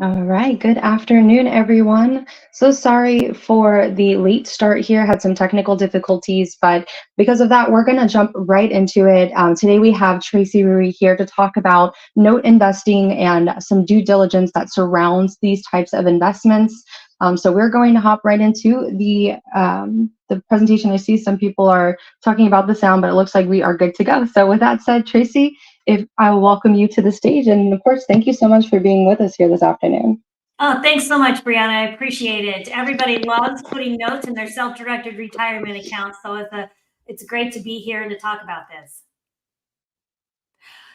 All right, good afternoon, everyone. So sorry for the late start here, had some technical difficulties, but because of that, we're gonna jump right into it. Today we have Tracy Rui here to talk about note investing and some due diligence that surrounds these types of investments. So we're going to hop right into the presentation. I see some people are talking about the sound, but it looks like we are good to go. So with that said, Tracy, if I will welcome you to the stage. And of course, thank you so much for being with us here this afternoon. Oh, thanks so much, Brianna. I appreciate it. Everybody loves putting notes in their self-directed retirement accounts, so it's great to be here and to talk about this.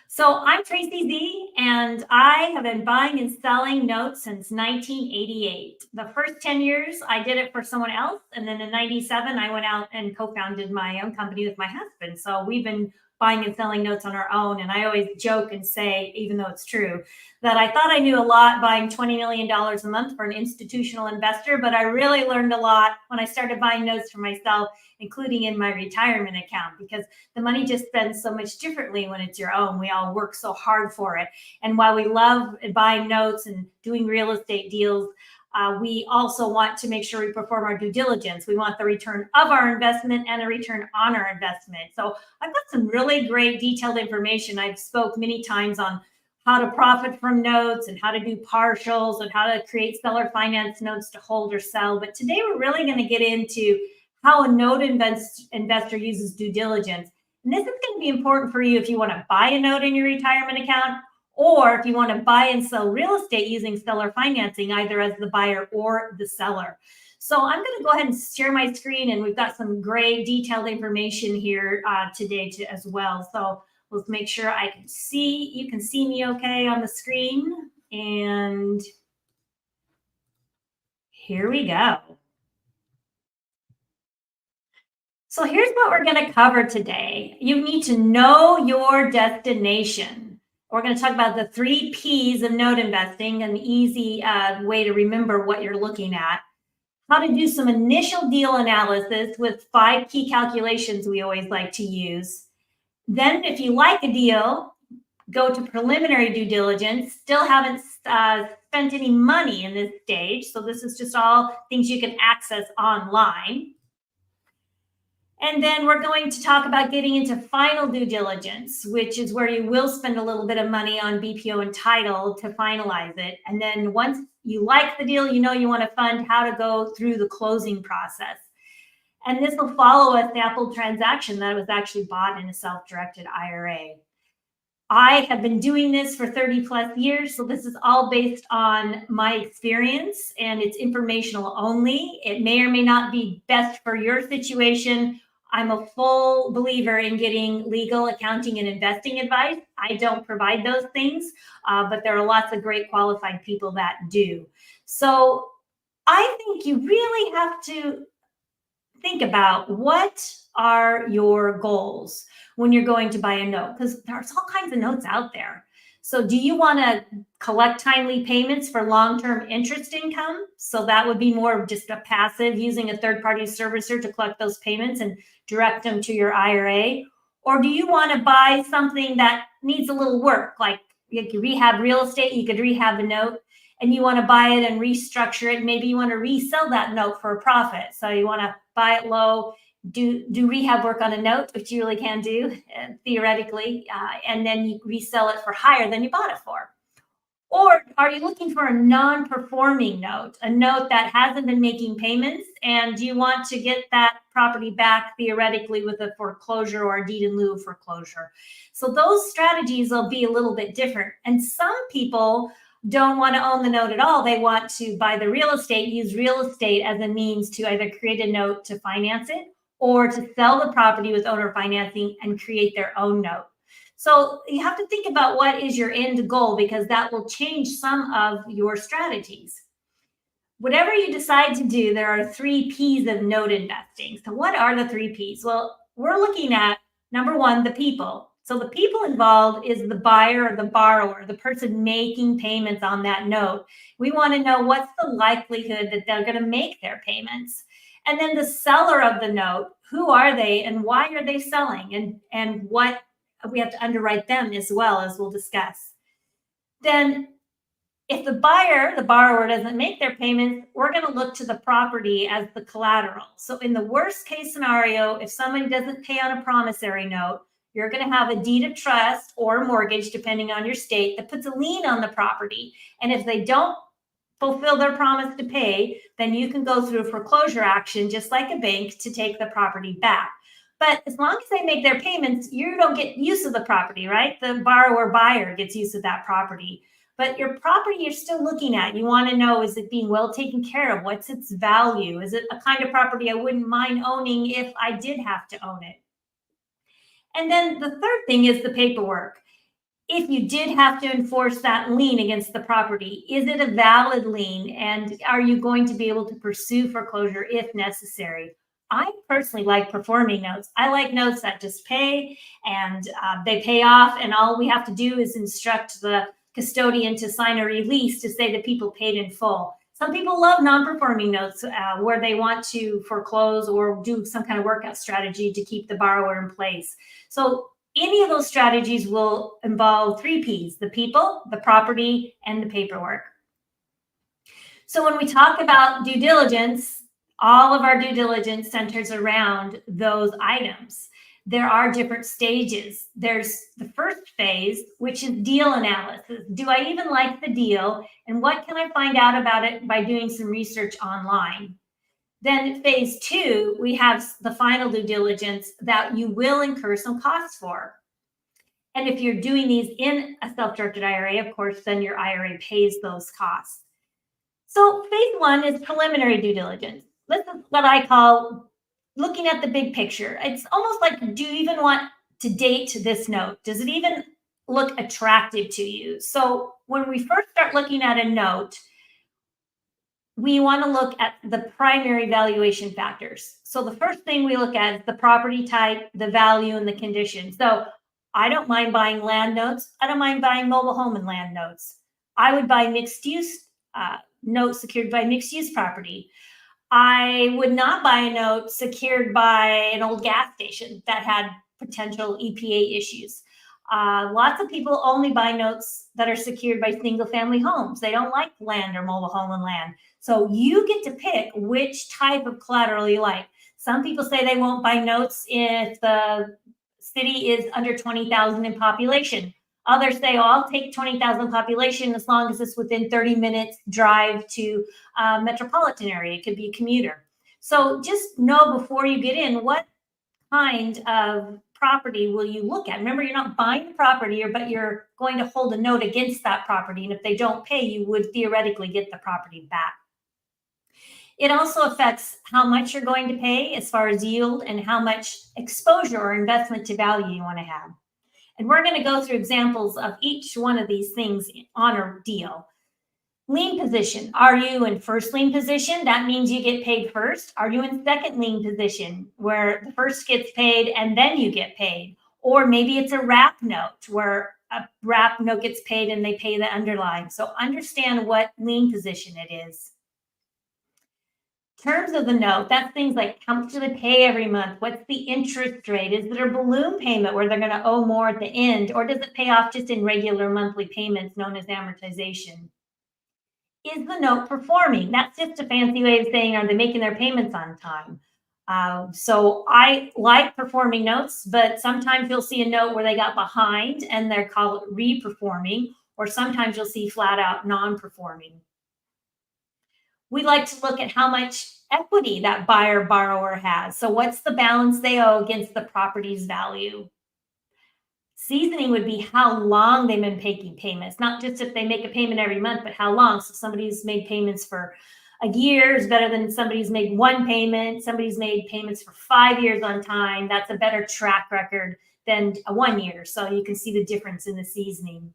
So I'm Tracy Z, and I have been buying and selling notes since 1988. The first 10 years, I did it for someone else, and then in 97, I went out and co-founded my own company with my husband. So we've been buying and selling notes on our own. And I always joke and say, even though it's true, that I thought I knew a lot buying $20 million a month for an institutional investor, but I really learned a lot when I started buying notes for myself, including in my retirement account, because the money just spends so much differently when it's your own. We all work so hard for it. And while we love buying notes and doing real estate deals, we also want to make sure we perform our due diligence. We want the return of our investment and a return on our investment. So I've got some really great detailed information. I've spoke many times on how to profit from notes and how to do partials and how to create seller finance notes to hold or sell. But today we're really going to get into how a note investor uses due diligence. And this is going to be important for you if you want to buy a note in your retirement account, or if you want to buy and sell real estate using seller financing, either as the buyer or the seller. So I'm going to go ahead and share my screen, and we've got some great detailed information here today as well. So let's make sure I can see, you can see me okay on the screen. And here we go. So here's what we're going to cover today. You need to know your destination. We're going to talk about the 3 P's of note investing, an easy way to remember what you're looking at. How to do some initial deal analysis with 5 key calculations we always like to use. Then if you like a deal, go to preliminary due diligence. Still haven't spent any money in this stage, so this is just all things you can access online. And then we're going to talk about getting into final due diligence, which is where you will spend a little bit of money on BPO and title to finalize it. And then once you like the deal, you know you want to fund, how to go through the closing process. And this will follow a sample transaction that was actually bought in a self-directed IRA. I have been doing this for 30 plus years, so this is all based on my experience, and it's informational only. It may or may not be best for your situation. I'm a full believer in getting legal, accounting, and investing advice. I don't provide those things, but there are lots of great qualified people that do. So I think you really have to think about what are your goals when you're going to buy a note, because there's all kinds of notes out there. So do you want to collect timely payments for long-term interest income? So that would be more of just a passive, using a third-party servicer to collect those payments and direct them to your IRA. Or do you want to buy something that needs a little work, like you could rehab real estate, you could rehab a note, and you want to buy it and restructure it. Maybe you want to resell that note for a profit. So you want to buy it low, do rehab work on a note, which you really can do theoretically, and then you resell it for higher than you bought it for. Or are you looking for a non-performing note, a note that hasn't been making payments, and you want to get that property back theoretically with a foreclosure or a deed in lieu of foreclosure? So those strategies will be a little bit different. And some people don't want to own the note at all. They want to buy the real estate, use real estate as a means to either create a note to finance it or to sell the property with owner financing and create their own note. So you have to think about what is your end goal, because that will change some of your strategies. whatever you decide to do, there are 3 P's of note investing. So what are the 3 P's? Well, we're looking at, number one, the people. So the people involved is the buyer or the borrower, the person making payments on that note. We want to know what's the likelihood that they're going to make their payments. And then the seller of the note, who are they and why are they selling? And what we have to underwrite them as well, as we'll discuss. Then if the buyer, the borrower, doesn't make their payments, we're going to look to the property as the collateral. So in the worst case scenario, if somebody doesn't pay on a promissory note, you're going to have a deed of trust or a mortgage, depending on your state, that puts a lien on the property. And if they don't fulfill their promise to pay, then you can go through a foreclosure action, just like a bank, to take the property back. But as long as they make their payments, you don't get use of the property, right? The borrower buyer gets use of that property. But your property you're still looking at, you want to know, is it being well taken care of? What's its value? Is it a kind of property I wouldn't mind owning if I did have to own it? And then the third thing is the paperwork. If you did have to enforce that lien against the property, is it a valid lien? And are you going to be able to pursue foreclosure if necessary? I personally like performing notes. I like notes that just pay and they pay off, and all we have to do is instruct the custodian to sign a release to say that people paid in full. Some people love non-performing notes where they want to foreclose or do some kind of workout strategy to keep the borrower in place. So any of those strategies will involve 3 P's: the people, the property, and the paperwork. So when we talk about due diligence, all of our due diligence centers around those items. There are different stages. There's the first phase, which is deal analysis. Do I even like the deal? And what can I find out about it by doing some research online? Then phase 2, we have the final due diligence that you will incur some costs for. And if you're doing these in a self-directed IRA, of course, then your IRA pays those costs. So phase 1 is preliminary due diligence. This is what I call looking at the big picture. It's almost like, do you even want to date this note? Does it even look attractive to you? So when we first start looking at a note, we want to look at the primary valuation factors. So the first thing we look at is the property type, the value, and the condition. So I don't mind buying land notes. I don't mind buying mobile home and land notes. I would buy mixed use notes secured by mixed use property. I would not buy a note secured by an old gas station that had potential EPA issues. Lots of people only buy notes that are secured by single family homes. They don't like land or mobile home and land. So you get to pick which type of collateral you like. Some people say they won't buy notes if the city is under 20,000 in population. Others say, oh, I'll take 20,000 population as long as it's within 30 minutes drive to a metropolitan area. It could be a commuter. So just know before you get in, what kind of property will you look at? Remember, you're not buying the property, but you're going to hold a note against that property. And if they don't pay, you would theoretically get the property back. It also affects how much you're going to pay as far as yield and how much exposure or investment to value you want to have. And we're going to go through examples of each one of these things on a deal. Lien position. Are you in first lien position? That means you get paid first. Are you in second lien position, where the first gets paid and then you get paid? Or maybe it's a wrap note, where a wrap note gets paid and they pay the underlying. So understand what lien position it is. Terms of the note, that's things like how much do they pay every month? What's the interest rate? Is it a balloon payment where they're going to owe more at the end? Or does it pay off just in regular monthly payments known as amortization? Is the note performing? That's just a fancy way of saying, are they making their payments on time? So I like performing notes, but sometimes you'll see a note where they got behind and they're called re-performing, or sometimes you'll see flat out non-performing. We like to look at how much equity that buyer borrower has. So what's the balance they owe against the property's value? Seasoning would be how long they've been making payments, not just if they make a payment every month, but how long. So somebody's made payments for a year is better than somebody's made one payment. Somebody's made payments for 5 years on time. That's a better track record than a 1 year. So you can see the difference in the seasoning.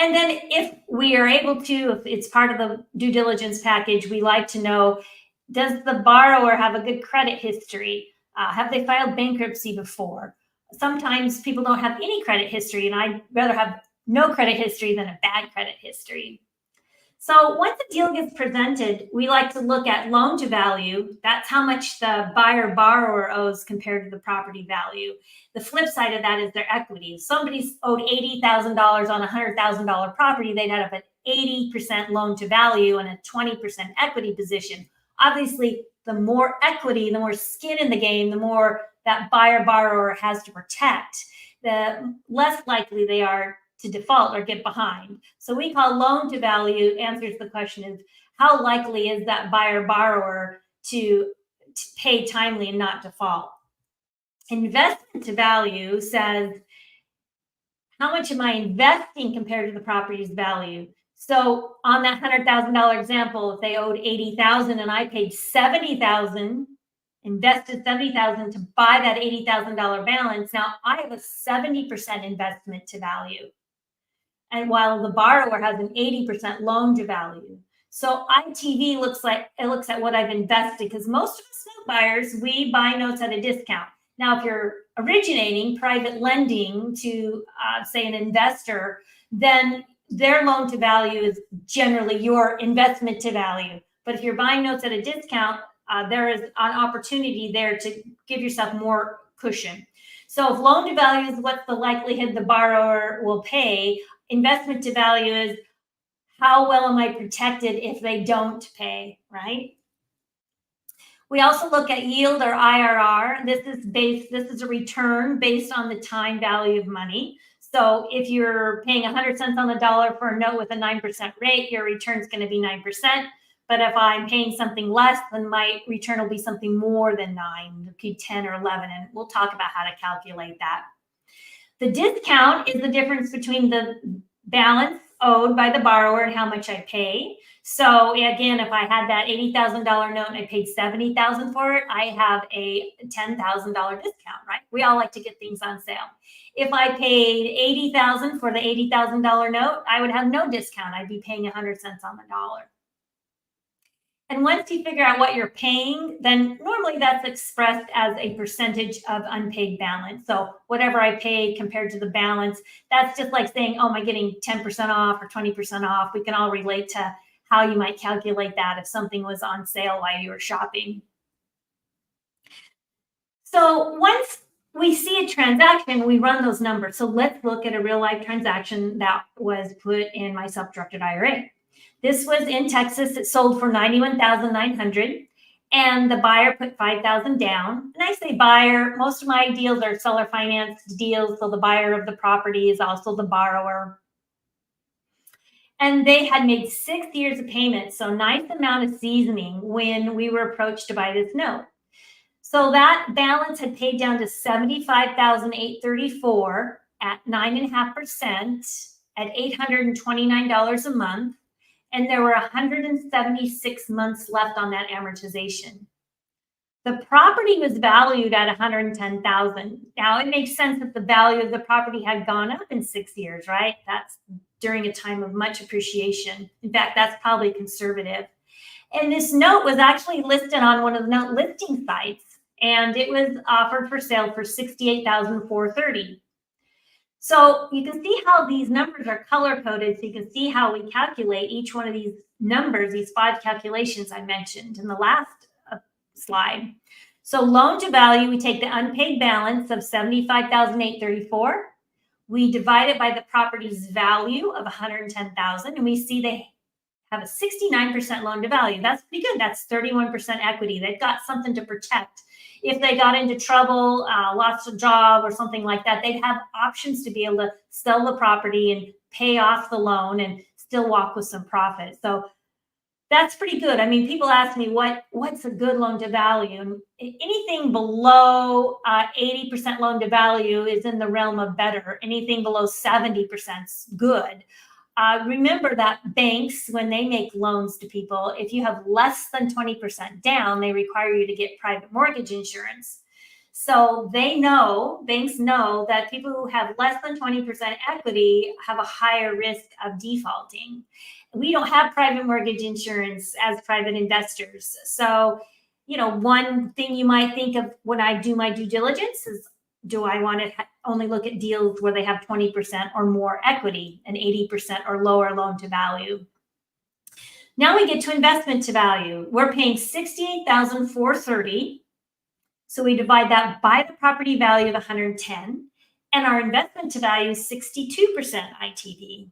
And then if we are able to, if it's part of the due diligence package, we like to know, does the borrower have a good credit history? Have they filed bankruptcy before? Sometimes people don't have any credit history, and I'd rather have no credit history than a bad credit history. So once a deal gets presented, we like to look at loan to value. That's how much the buyer borrower owes compared to the property value. The flip side of that is their equity. If somebody's owed $80,000 on a $100,000 property, they'd have an 80% loan to value and a 20% equity position. Obviously, the more equity, the more skin in the game, the more that buyer borrower has to protect, the less likely they are to default or get behind. So we call loan to value answers the question is, how likely is that buyer borrower to pay timely and not default? Investment to value says, how much am I investing compared to the property's value? So on that $100,000 example, if they owed $80,000 and I paid $70,000, invested $70,000 to buy that $80,000 balance, now I have a 70% investment to value. And while the borrower has an 80% loan to value. So ITV looks at what I've invested, because most of us note buyers, we buy notes at a discount. Now, if you're originating private lending to, say, an investor, then their loan to value is generally your investment to value. But if you're buying notes at a discount, there is an opportunity there to give yourself more cushion. So if loan to value is what's the likelihood the borrower will pay, investment to value is how well am I protected if they don't pay, right? We also look at yield or IRR. This is a return based on the time value of money. So if you're paying 100 cents on the dollar for a note with a 9% rate, your return is going to be 9%. But if I'm paying something less, then my return will be something more than 9, it could be 10 or 11, and we'll talk about how to calculate that. The discount is the difference between the balance owed by the borrower and how much I pay. So again, if I had that $80,000 note and I paid $70,000 for it, I have a $10,000 discount, right? We all like to get things on sale. If I paid $80,000 for the $80,000 note, I would have no discount. I'd be paying 100 cents on the dollar. And once you figure out what you're paying, then normally that's expressed as a percentage of unpaid balance. So whatever I paid compared to the balance, that's just like saying, oh, am I getting 10% off or 20% off? We can all relate to how you might calculate that if something was on sale while you were shopping. So once we see a transaction, we run those numbers. So let's look at a real life transaction that was put in my self-directed IRA. This was in Texas. It sold for $91,900, and the buyer put $5,000 down. And I say buyer, most of my deals are seller finance deals, so the buyer of the property is also the borrower. And they had made 6 years of payments, so nice amount of seasoning when we were approached to buy this note. So that balance had paid down to $75,834 at 9.5% at $829 a month. And there were 176 months left on that amortization. The property was valued at $110,000. Now it makes sense that the value of the property had gone up in 6 years, right? That's during a time of much appreciation. In fact, that's probably conservative. And this note was actually listed on one of the note listing sites, and it was offered for sale for $68,430. So you can see how these numbers are color coded. So you can see how we calculate each one of these numbers, these 5 calculations I mentioned in the last slide. So loan to value, we take the unpaid balance of $75,834. We divide it by the property's value of $110,000, and we see they have a 69% loan to value. That's pretty good. That's 31% equity. They've got something to protect. If they got into trouble, lost a job or something like that, they'd have options to be able to sell the property and pay off the loan and still walk with some profit. So that's pretty good. I mean, people ask me what's a good loan to value. And anything below 80% loan to value is in the realm of better. Anything below 70% is good. Remember that banks, when they make loans to people, if you have less than 20% down, they require you to get private mortgage insurance. So banks know that people who have less than 20% equity have a higher risk of defaulting. We don't have private mortgage insurance as private investors. So, one thing you might think of when I do my due diligence is, do I want to only look at deals where they have 20% or more equity and 80% or lower loan to value? Now we get to investment to value. We're paying $68,430. So we divide that by the property value of 110, and our investment to value is 62% ITV.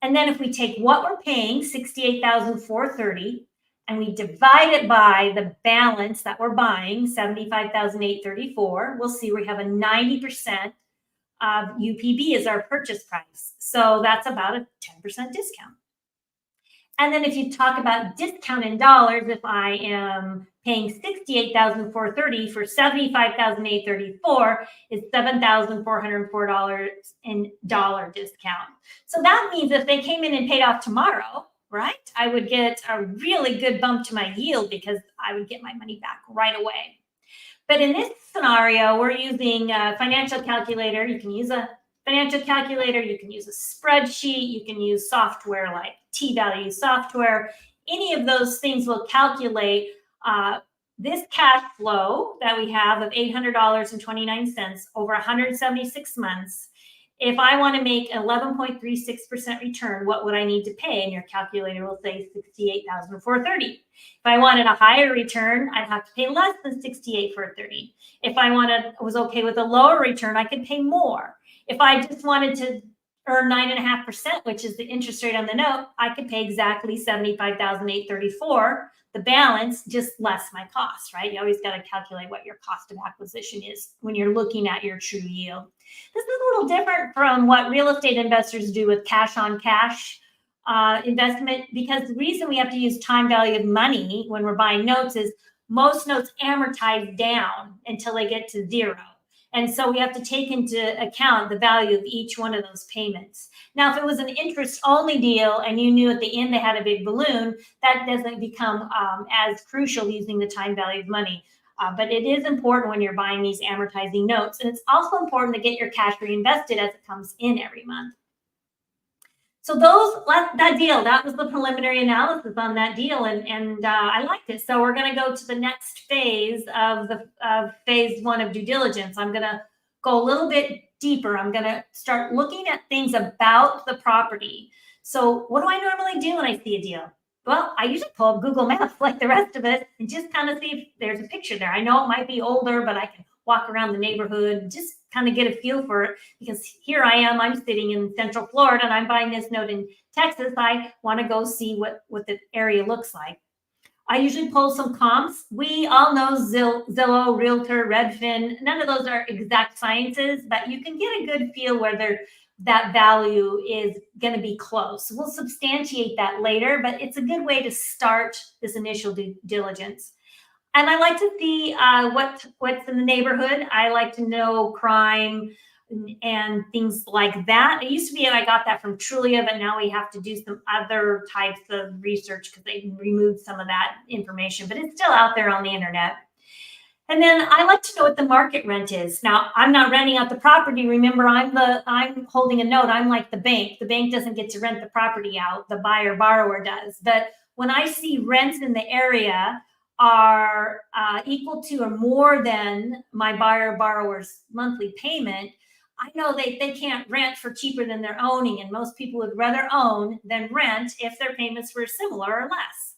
And then if we take what we're paying, $68,430, and we divide it by the balance that we're buying, $75,834, we'll see we have a 90% of UPB as our purchase price. So that's about a 10% discount. And then if you talk about discount in dollars, if I am paying $68,430 for $75,834, is $7,404 in dollar discount. So that means if they came in and paid off tomorrow, right, I would get a really good bump to my yield because I would get my money back right away. But in this scenario, we're using a financial calculator. You can use a financial calculator, you can use a spreadsheet, you can use software like T-value software. Any of those things will calculate this cash flow that we have of $800.29 over 176 months. If I want to make 11.36% return, what would I need to pay? And your calculator will say $68,430. If I wanted a higher return, I'd have to pay less than $68,430. If I was okay with a lower return, I could pay more. If I just wanted to earn 9.5%, which is the interest rate on the note, I could pay exactly $75,834. The balance, just less my cost, right? You always got to calculate what your cost of acquisition is when you're looking at your true yield. This is a little different from what real estate investors do with cash on cash investment, because the reason we have to use time value of money when we're buying notes is most notes amortize down until they get to zero. And so we have to take into account the value of each one of those payments. Now, if it was an interest-only deal and you knew at the end they had a big balloon, that doesn't become as crucial using the time value of money. But it is important when you're buying these amortizing notes. And it's also important to get your cash reinvested as it comes in every month. So that deal, that was the preliminary analysis on that deal, and I liked it. So we're going to go to the next phase of phase one of due diligence. I'm going to go a little bit deeper. I'm going to start looking at things about the property. So what do I normally do when I see a deal? Well, I usually pull up Google Maps like the rest of us and just kind of see if there's a picture there. I know it might be older, but I can walk around the neighborhood and just kind of get a feel for it, because here I am, I'm sitting in Central Florida and I'm buying this note in Texas. I want to go see what the area looks like. I usually pull some comps. We all know Zillow, Realtor, Redfin. None of those are exact sciences, but you can get a good feel whether that value is going to be close. We'll substantiate that later, but it's a good way to start this initial due diligence. And I like to see what's in the neighborhood. I like to know crime and things like that. It used to be I got that from Trulia, but now we have to do some other types of research because they removed some of that information, but it's still out there on the internet. And then I like to know what the market rent is. Now, I'm not renting out the property. Remember, I'm holding a note. I'm like the bank. The bank doesn't get to rent the property out. The borrower does. But when I see rents in the area are equal to or more than my borrower's monthly payment, I know they can't rent for cheaper than they're owning, and most people would rather own than rent if their payments were similar or less.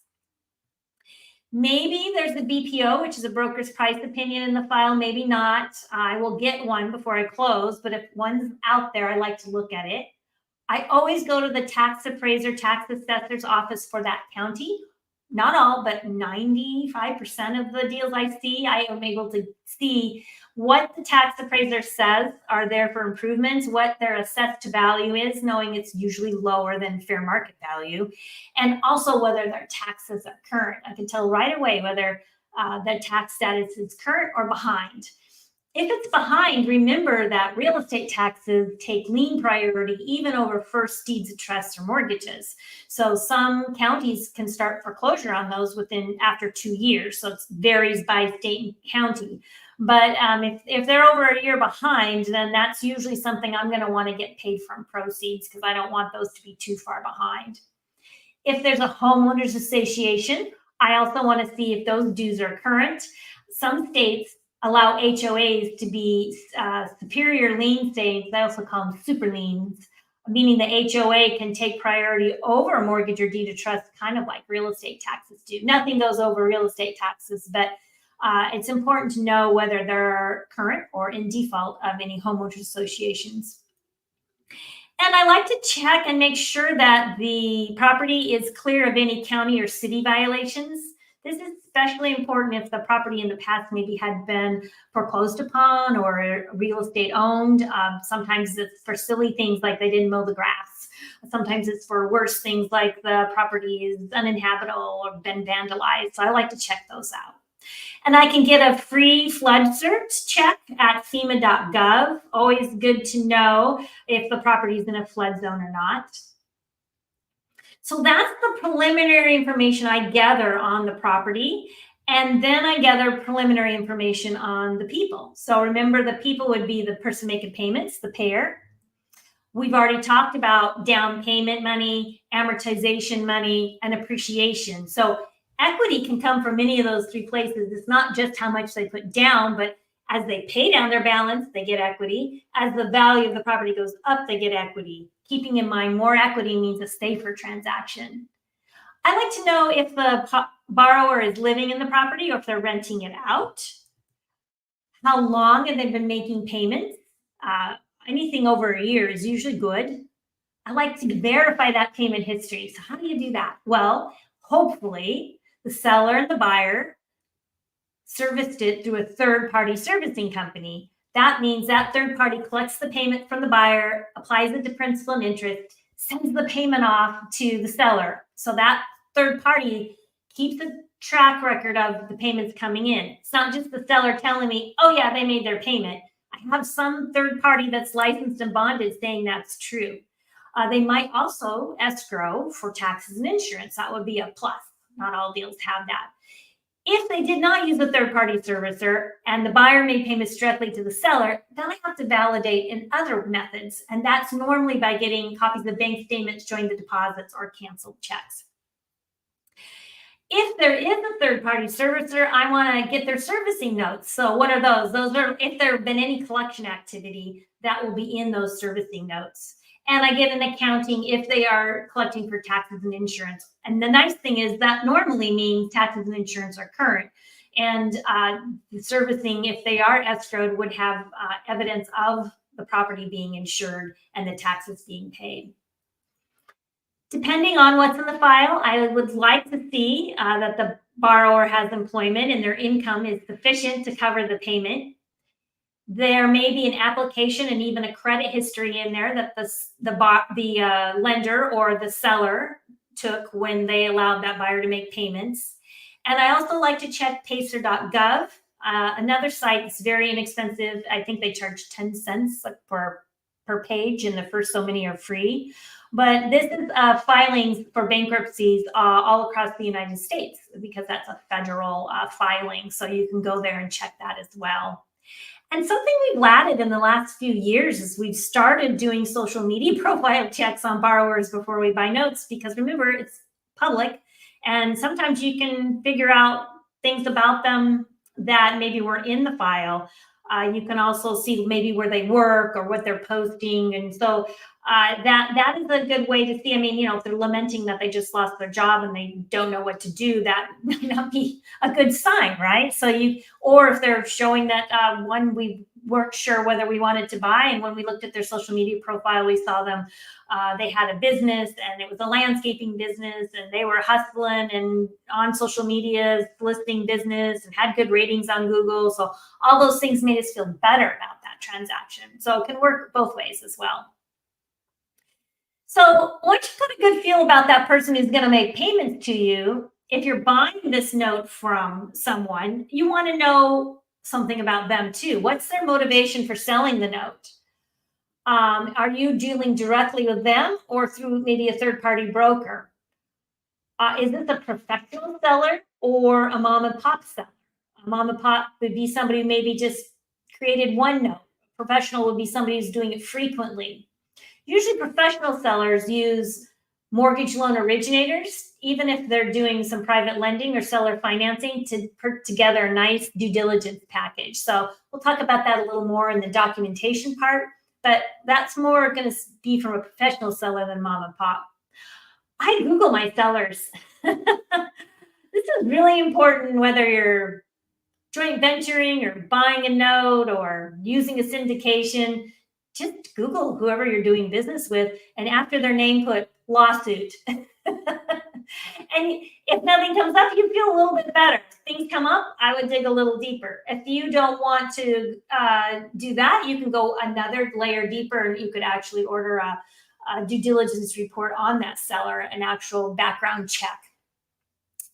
Maybe there's the BPO, which is a broker's price opinion in the file, maybe not. I will get one before I close, but if one's out there, I like to look at it. I always go to the tax appraiser, tax assessor's office for that county. Not all, but 95% of the deals I see, I am able to see what the tax appraiser says are there for improvements, what their assessed to value is, knowing it's usually lower than fair market value, and also whether their taxes are current. I can tell right away whether the tax status is current or behind. If it's behind, remember that real estate taxes take lien priority even over first deeds of trust or mortgages. So some counties can start foreclosure on those after 2 years. So it varies by state and county. But if they're over a year behind, then that's usually something I'm going to want to get paid from proceeds because I don't want those to be too far behind. If there's a homeowners association, I also want to see if those dues are current. Some states allow HOAs to be superior lien states. They also call them super liens, meaning the HOA can take priority over a mortgage or deed of trust, kind of like real estate taxes do. Nothing goes over real estate taxes, but it's important to know whether they're current or in default of any homeowners associations. And I like to check and make sure that the property is clear of any county or city violations. This is especially important if the property in the past maybe had been foreclosed upon or real estate owned. Sometimes it's for silly things like they didn't mow the grass. Sometimes it's for worse things like the property is uninhabitable or been vandalized. So I like to check those out. And I can get a free flood cert check at FEMA.gov. Always good to know if the property is in a flood zone or not. So that's the preliminary information I gather on the property. And then I gather preliminary information on the people. So remember, the people would be the person making payments, the payer. We've already talked about down payment money, amortization money, and appreciation. So equity can come from any of those three places. It's not just how much they put down, but as they pay down their balance, they get equity. As the value of the property goes up, they get equity. Keeping in mind, more equity means a safer transaction. I like to know if the borrower is living in the property or if they're renting it out. How long have they been making payments? Anything over a year is usually good. I like to verify that payment history. So how do you do that? Well, hopefully the seller and the buyer serviced it through a third-party servicing company. That means that third party collects the payment from the buyer, applies it to principal and interest, sends the payment off to the seller. So that third party keeps a track record of the payments coming in. It's not just the seller telling me, oh yeah, they made their payment. I have some third party that's licensed and bonded saying that's true. They might also escrow for taxes and insurance. That would be a plus. Not all deals have that. If they did not use a third-party servicer and the buyer made payments directly to the seller, then I have to validate in other methods. And that's normally by getting copies of bank statements showing the deposits or canceled checks. If there is a third-party servicer, I want to get their servicing notes. So what are those? Those are if there have been any collection activity, that will be in those servicing notes. And I get an accounting if they are collecting for taxes and insurance. And the nice thing is that normally means taxes and insurance are current. And the servicing, if they are escrowed, would have evidence of the property being insured and the taxes being paid. Depending on what's in the file, I would like to see that the borrower has employment and their income is sufficient to cover the payment. There may be an application and even a credit history in there that the lender or the seller took when they allowed that buyer to make payments. And I also like to check pacer.gov. Another site is very inexpensive. I think they charge 10 cents per page, and the first so many are free. But this is filings for bankruptcies all across the United States because that's a federal filing. So you can go there and check that as well. And something we've added in the last few years is we've started doing social media profile checks on borrowers before we buy notes, because remember, it's public. And sometimes you can figure out things about them that maybe weren't in the file. You can also see maybe where they work or what they're posting. And so that is a good way to see. I mean, you know, if they're lamenting that they just lost their job and they don't know what to do, that might not be a good sign, right? So or if they're showing that one, we weren't sure whether we wanted to buy, and when we looked at their social media profile, we saw them, they had a business and it was a landscaping business and they were hustling and on social media listing business and had good ratings on Google. So all those things made us feel better about that transaction. So it can work both ways as well. So once you've got a good feel about that person who's going to make payments to you, if you're buying this note from someone, you want to know something about them too. What's their motivation for selling the note? Are you dealing directly with them or through maybe a third-party broker? Is this a professional seller or a mom and pop seller? A mom and pop would be somebody who maybe just created one note. A professional would be somebody who's doing it frequently. Usually professional sellers use mortgage loan originators, even if they're doing some private lending or seller financing, to put together a nice due diligence package. So we'll talk about that a little more in the documentation part, but that's more going to be from a professional seller than mom and pop. I Google my sellers. This is really important, whether you're joint venturing or buying a note or using a syndication. Just Google whoever you're doing business with, and after their name, put lawsuit. And if nothing comes up, you feel a little bit better. If things come up, I would dig a little deeper. If you don't want to do that, you can go another layer deeper, and you could actually order a due diligence report on that seller, an actual background check.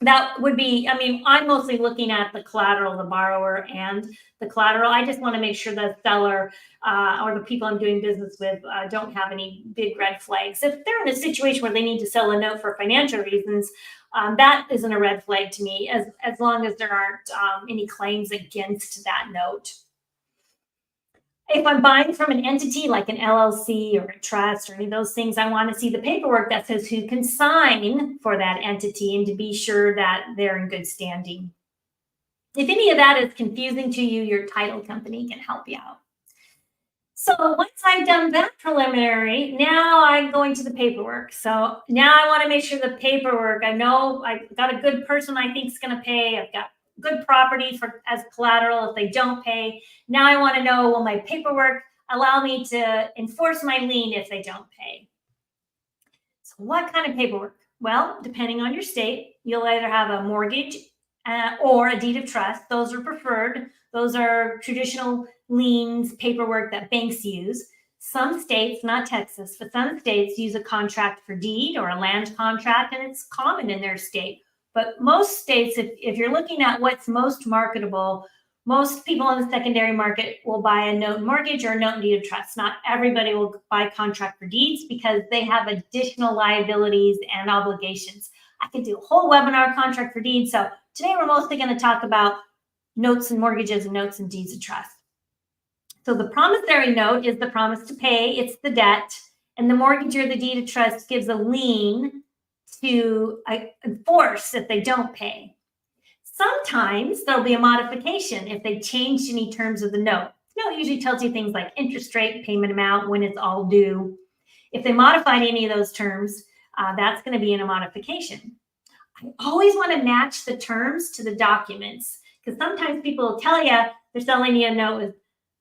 That would be, I mean, I'm mostly looking at the collateral, the borrower and the collateral. I just want to make sure the seller or the people I'm doing business with don't have any big red flags. If they're in a situation where they need to sell a note for financial reasons, that isn't a red flag to me, as long as there aren't any claims against that note. If I'm buying from an entity like an LLC or a trust or any of those things, I want to see the paperwork that says who can sign for that entity and to be sure that they're in good standing. If any of that is confusing to you, your title company can help you out. So once I've done that preliminary, now I'm going to the paperwork. So now I want to make sure the paperwork, I know I've got a good person I think is going to pay. I've got good property as collateral if they don't pay. Now I want to know, will my paperwork allow me to enforce my lien if they don't pay? So what kind of paperwork? Well, depending on your state, you'll either have a mortgage or a deed of trust. Those are preferred. Those are traditional liens paperwork that banks use. Some states, not Texas, but some states use a contract for deed or a land contract, and it's common in their state. But most states, if you're looking at what's most marketable, most people in the secondary market will buy a note mortgage or a note and deed of trust. Not everybody will buy contract for deeds because they have additional liabilities and obligations. I could do a whole webinar contract for deeds. So today we're mostly going to talk about notes and mortgages and notes and deeds of trust. So the promissory note is the promise to pay. It's the debt. And the mortgage or the deed of trust gives a lien to enforce if they don't pay. Sometimes there'll be a modification if they changed any terms of the note. The note usually tells you things like interest rate, payment amount, when it's all due. If they modified any of those terms, that's going to be in a modification. I always want to match the terms to the documents, because sometimes people will tell you they're selling you a note with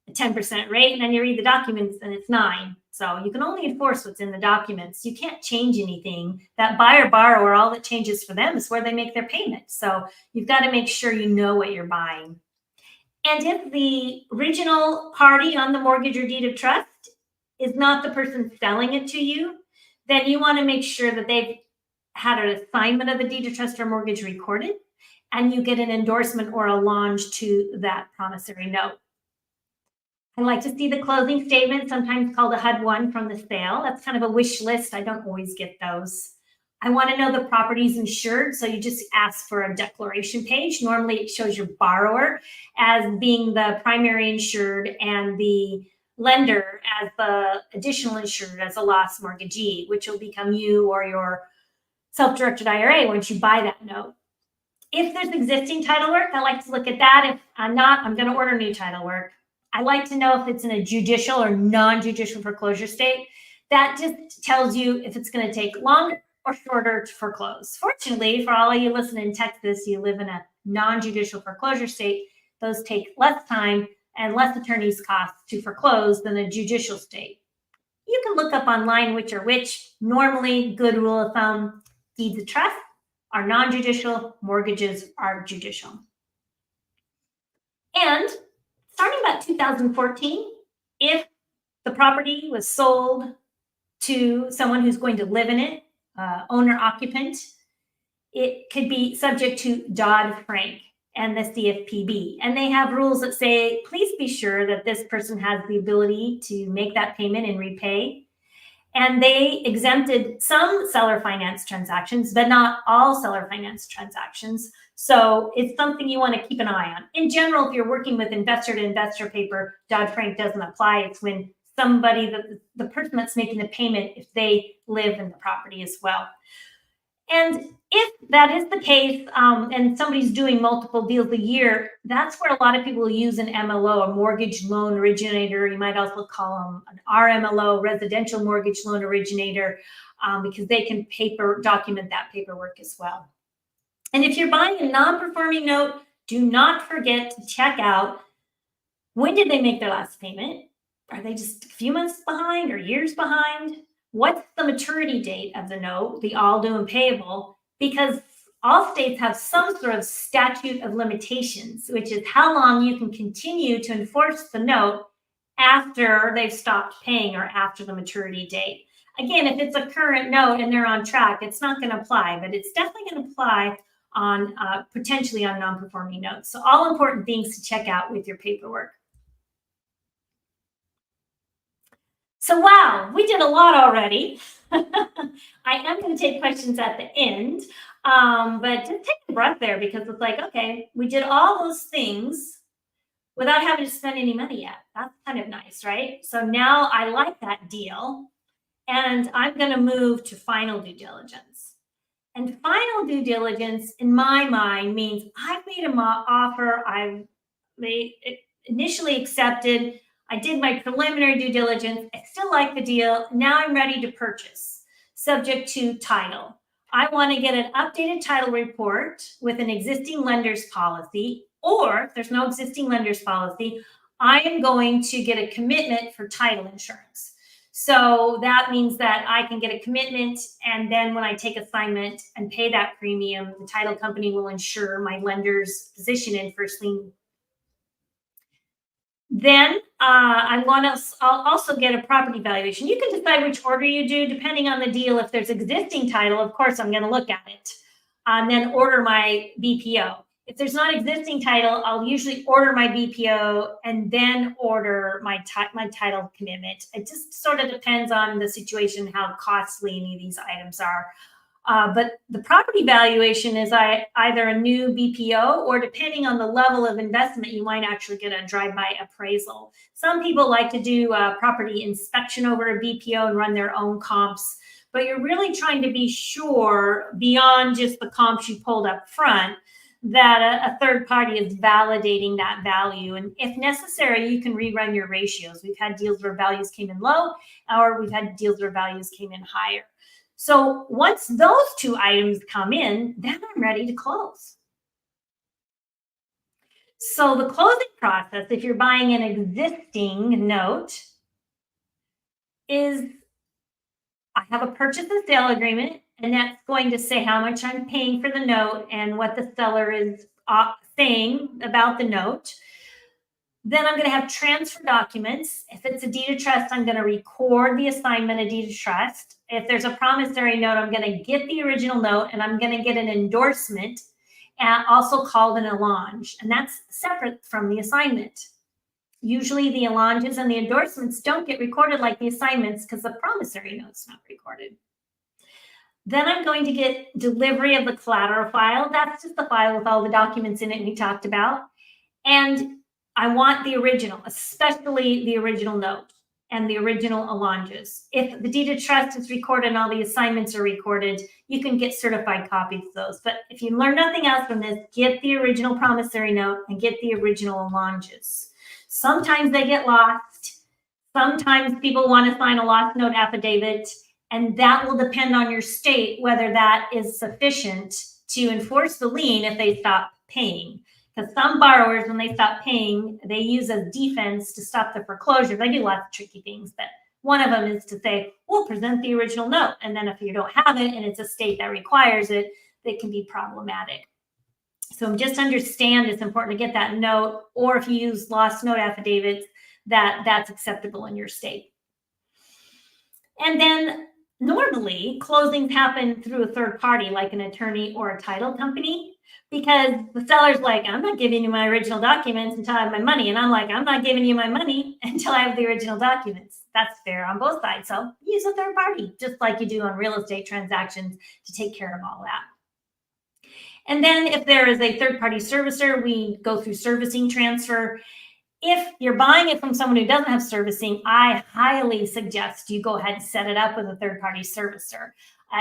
a 10% rate, and then you read the documents and it's 9%. So you can only enforce what's in the documents. You can't change anything. That buyer borrower, all that changes for them is where they make their payment. So you've got to make sure you know what you're buying. And if the original party on the mortgage or deed of trust is not the person selling it to you, then you want to make sure that they've had an assignment of the deed of trust or mortgage recorded, and you get an endorsement or a longe to that promissory note. I like to see the closing statement, sometimes called a HUD-1 from the sale. That's kind of a wish list. I don't always get those. I want to know the property's insured, so you just ask for a declaration page. Normally it shows your borrower as being the primary insured and the lender as the additional insured as a lost mortgagee, which will become you or your self-directed IRA once you buy that note. If there's existing title work, I like to look at that. If I'm not, I'm going to order new title work. I like to know if it's in a judicial or non-judicial foreclosure state. That just tells you if it's going to take longer or shorter to foreclose. Fortunately, for all of you listening in Texas, you live in a non-judicial foreclosure state. Those take less time and less attorney's costs to foreclose than a judicial state. You can look up online which are which. Normally, good rule of thumb, deeds of trust are non-judicial, mortgages are judicial. And starting about 2014, if the property was sold to someone who's going to live in it, owner-occupant, it could be subject to Dodd-Frank and the CFPB. And they have rules that say, please be sure that this person has the ability to make that payment and repay. And they exempted some seller finance transactions, but not all seller finance transactions. So it's something you want to keep an eye on. In general, if you're working with investor to investor paper, Dodd-Frank doesn't apply. It's when somebody, the person that's making the payment, if they live in the property as well. And if that is the case, and somebody's doing multiple deals a year, that's where a lot of people use an MLO, a mortgage loan originator. You might also call them an RMLO, residential mortgage loan originator, because they can document that paperwork as well. And if you're buying a non-performing note, do not forget to check out, when did they make their last payment? Are they just a few months behind or years behind? What's the maturity date of the note, the all due and payable? Because all states have some sort of statute of limitations, which is how long you can continue to enforce the note after they've stopped paying or after the maturity date. Again, if it's a current note and they're on track, it's not going to apply, but it's definitely going to apply on potentially on non-performing notes. So all important things to check out with your paperwork. So wow, we did a lot already. I am going to take questions at the end, but just take a breath there, because it's like, okay, we did all those things without having to spend any money yet. That's kind of nice, right? So now I like that deal, and I'm going to move to final due diligence. And final due diligence, in my mind, means I've made an offer, I've initially accepted, I did my preliminary due diligence, I still like the deal, now I'm ready to purchase, subject to title. I want to get an updated title report with an existing lender's policy, or if there's no existing lender's policy, I am going to get a commitment for title insurance. So that means that I can get a commitment, and then when I take assignment and pay that premium, the title company will insure my lender's position in first lien. Then I'll also get a property valuation. You can decide which order you do depending on the deal. If there's existing title, of course, I'm going to look at it, and then order my BPO. If there's not existing title, I'll usually order my BPO and then order my title commitment. It just sort of depends on the situation, how costly any of these items are. But the property valuation is either a new BPO, or depending on the level of investment, you might actually get a drive-by appraisal. Some people like to do a property inspection over a BPO and run their own comps, but you're really trying to be sure, beyond just the comps you pulled up front, that a third party is validating that value. And if necessary, you can rerun your ratios. We've had deals where values came in low, or we've had deals where values came in higher. So once those two items come in, then I'm ready to close. So the closing process, if you're buying an existing note, is I have a purchase and sale agreement, and that's going to say how much I'm paying for the note and what the seller is saying about the note. Then I'm going to have transfer documents. If it's a deed of trust, I'm going to record the assignment of deed of trust. If there's a promissory note, I'm going to get the original note, and I'm going to get an endorsement, also called an allonge. And that's separate from the assignment. Usually the allonges and the endorsements don't get recorded like the assignments, because the promissory note's not recorded. Then I'm going to get delivery of the collateral file. That's just the file with all the documents in it we talked about. And I want the original, especially the original note and the original allonges. If the deed of trust is recorded and all the assignments are recorded, you can get certified copies of those. But if you learn nothing else from this, get the original promissory note and get the original allonges. Sometimes they get lost. Sometimes people want to sign a lost note affidavit, and that will depend on your state whether that is sufficient to enforce the lien if they stop paying. Because some borrowers, when they stop paying, they use a defense to stop the foreclosure. They do lots of tricky things, but one of them is to say, we'll present the original note. And then if you don't have it and it's a state that requires it, it can be problematic. So just understand it's important to get that note, or if you use lost note affidavits, that's acceptable in your state. And then normally closings happen through a third party, like an attorney or a title company, because the seller's like, I'm not giving you my original documents until I have my money. And I'm like, I'm not giving you my money until I have the original documents. That's fair on both sides. So use a third party, just like you do on real estate transactions, to take care of all that. And then if there is a third-party servicer, we go through servicing transfer. If you're buying it from someone who doesn't have servicing, I highly suggest you go ahead and set it up with a third-party servicer.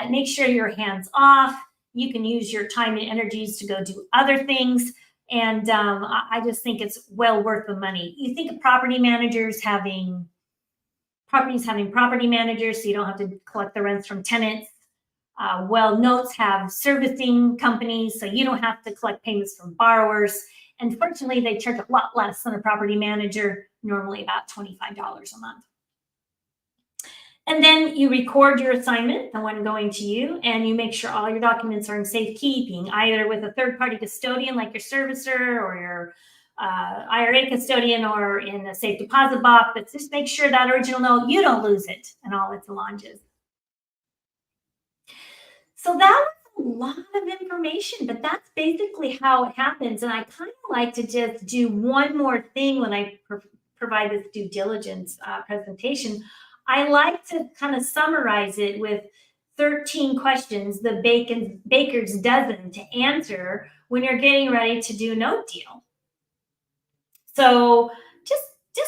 Make sure you're hands off. You can use your time and energies to go do other things. And I just think it's well worth the money. You think of property managers having property managers, so you don't have to collect the rents from tenants. Well, notes have servicing companies, so you don't have to collect payments from borrowers. And fortunately, they charge a lot less than a property manager, normally about $25 a month. And then you record your assignment, the one going to you, and you make sure all your documents are in safekeeping, either with a third-party custodian like your servicer or your IRA custodian, or in a safe deposit box. But just make sure that original note, you don't lose it and all its allonges. So that was a lot of information, but that's basically how it happens. And I kind of like to just do one more thing when I provide this due diligence presentation. I like to kind of summarize it with 13 questions, the baker's dozen, to answer when you're getting ready to do a note deal. So just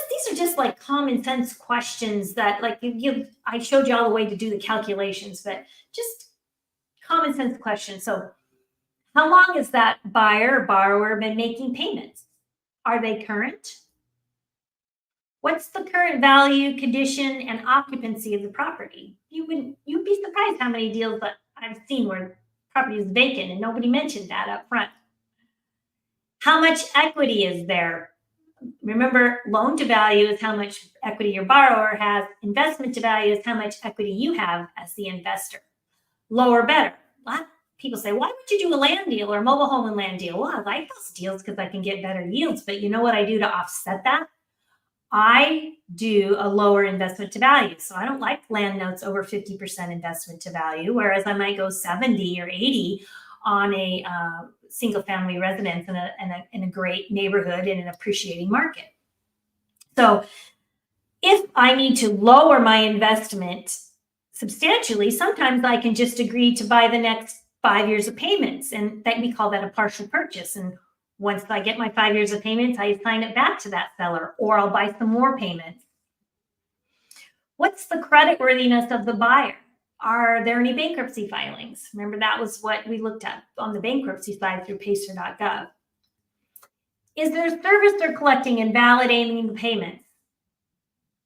these are just like common sense questions that, like, I showed you all the way to do the calculations, but just common sense questions. So how long has that buyer or borrower been making payments? Are they current? What's the current value, condition, and occupancy of the property? You'd be surprised how many deals that I've seen where property is vacant and nobody mentioned that up front. How much equity is there? Remember, loan to value is how much equity your borrower has. Investment to value is how much equity you have as the investor. Low or better. A lot of people say, why would you do a land deal or a mobile home and land deal? Well, I like those deals because I can get better yields. But you know what I do to offset that? I do a lower investment to value. So I don't like land notes over 50% investment to value, whereas I might go 70 or 80 on a single family residence in a great neighborhood in an appreciating market. So if I need to lower my investment substantially, sometimes I can just agree to buy the next 5 years of payments, and that we call that a partial purchase. And once I get my 5 years of payments, I assign it back to that seller, or I'll buy some more payments. What's the credit worthiness of the buyer? Are there any bankruptcy filings? Remember, that was what we looked at on the bankruptcy side through pacer.gov. Is there a servicer collecting and validating the payments?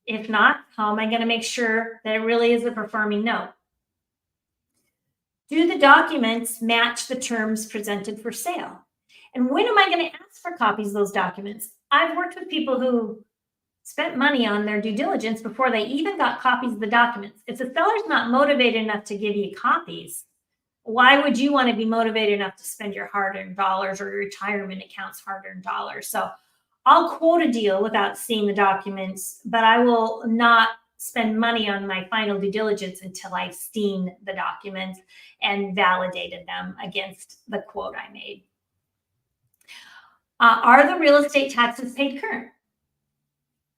If not, how am I going to make sure that it really is a performing note? Do the documents match the terms presented for sale? And when am I going to ask for copies of those documents? I've worked with people who spent money on their due diligence before they even got copies of the documents. If the seller's not motivated enough to give you copies, why would you want to be motivated enough to spend your hard-earned dollars or your retirement account's hard-earned dollars? So I'll quote a deal without seeing the documents, but I will not spend money on my final due diligence until I've seen the documents and validated them against the quote I made. Are the real estate taxes paid current?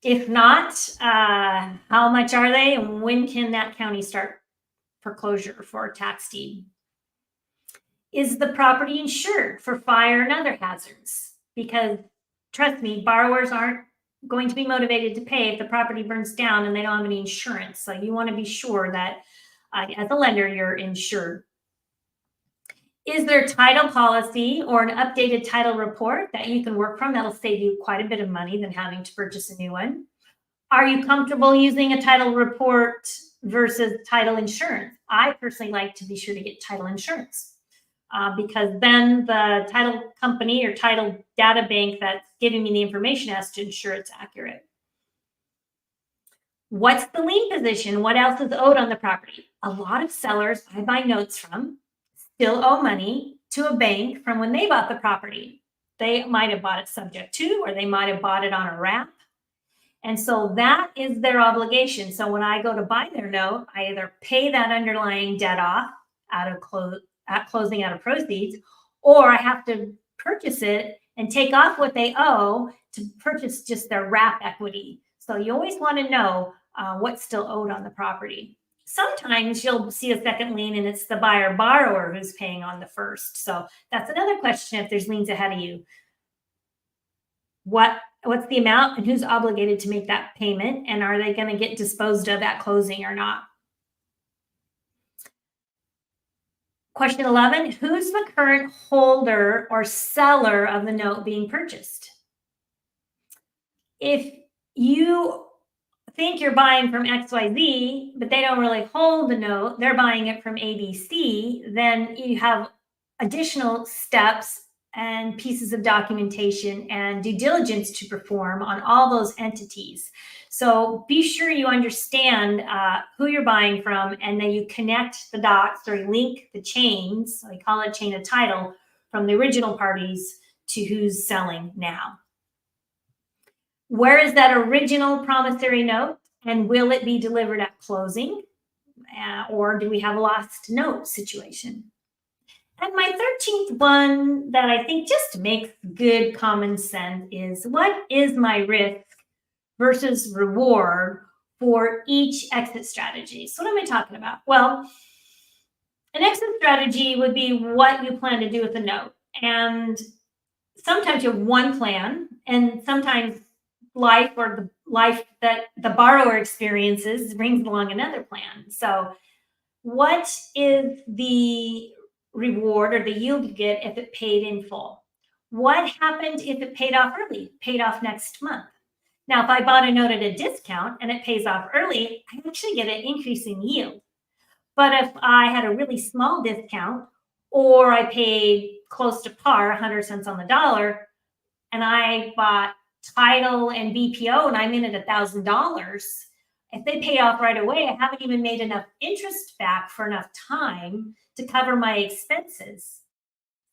If not, how much are they, and when can that county start foreclosure for a tax deed? Is the property insured for fire and other hazards? Because trust me, borrowers aren't going to be motivated to pay if the property burns down and they don't have any insurance. So you want to be sure that as a lender, you're insured. Is there a title policy or an updated title report that you can work from? That'll save you quite a bit of money than having to purchase a new one. Are you comfortable using a title report versus title insurance? I personally like to be sure to get title insurance because then the title company or title data bank that's giving me the information has to ensure it's accurate. What's the lien position? What else is owed on the property? A lot of sellers I buy notes from still owe money to a bank from when they bought the property. They might have bought it subject to, or they might have bought it on a wrap. And so that is their obligation. So when I go to buy their note, I either pay that underlying debt off at closing out of proceeds, or I have to purchase it and take off what they owe to purchase just their wrap equity. So you always want to know, what's still owed on the property. Sometimes you'll see a second lien and it's the buyer borrower who's paying on the first. So that's another question if there's liens ahead of you. What's the amount and who's obligated to make that payment? And are they going to get disposed of at closing or not? Question 11, who's the current holder or seller of the note being purchased? If you think you're buying from XYZ, but they don't really hold the note, they're buying it from ABC, then you have additional steps and pieces of documentation and due diligence to perform on all those entities. So be sure you understand who you're buying from, and then you connect the dots or link the chains, we call it chain of title, from the original parties to who's selling now. Where is that original promissory note, and will it be delivered at closing? Or do we have a lost note situation? And my 13th one that I think just makes good common sense is, what is my risk versus reward for each exit strategy? So what am I talking about? Well, an exit strategy would be what you plan to do with the note. And sometimes you have one plan, and sometimes life or the life that the borrower experiences brings along another plan. So what is the reward or the yield you get if it paid in full? What happened if it paid off early, paid off next month? Now, if I bought a note at a discount and it pays off early, I actually get an increase in yield. But if I had a really small discount, or I paid close to par, 100 cents on the dollar, and I bought title and BPO and I'm in at $1,000, if they pay off right away, I haven't even made enough interest back for enough time to cover my expenses.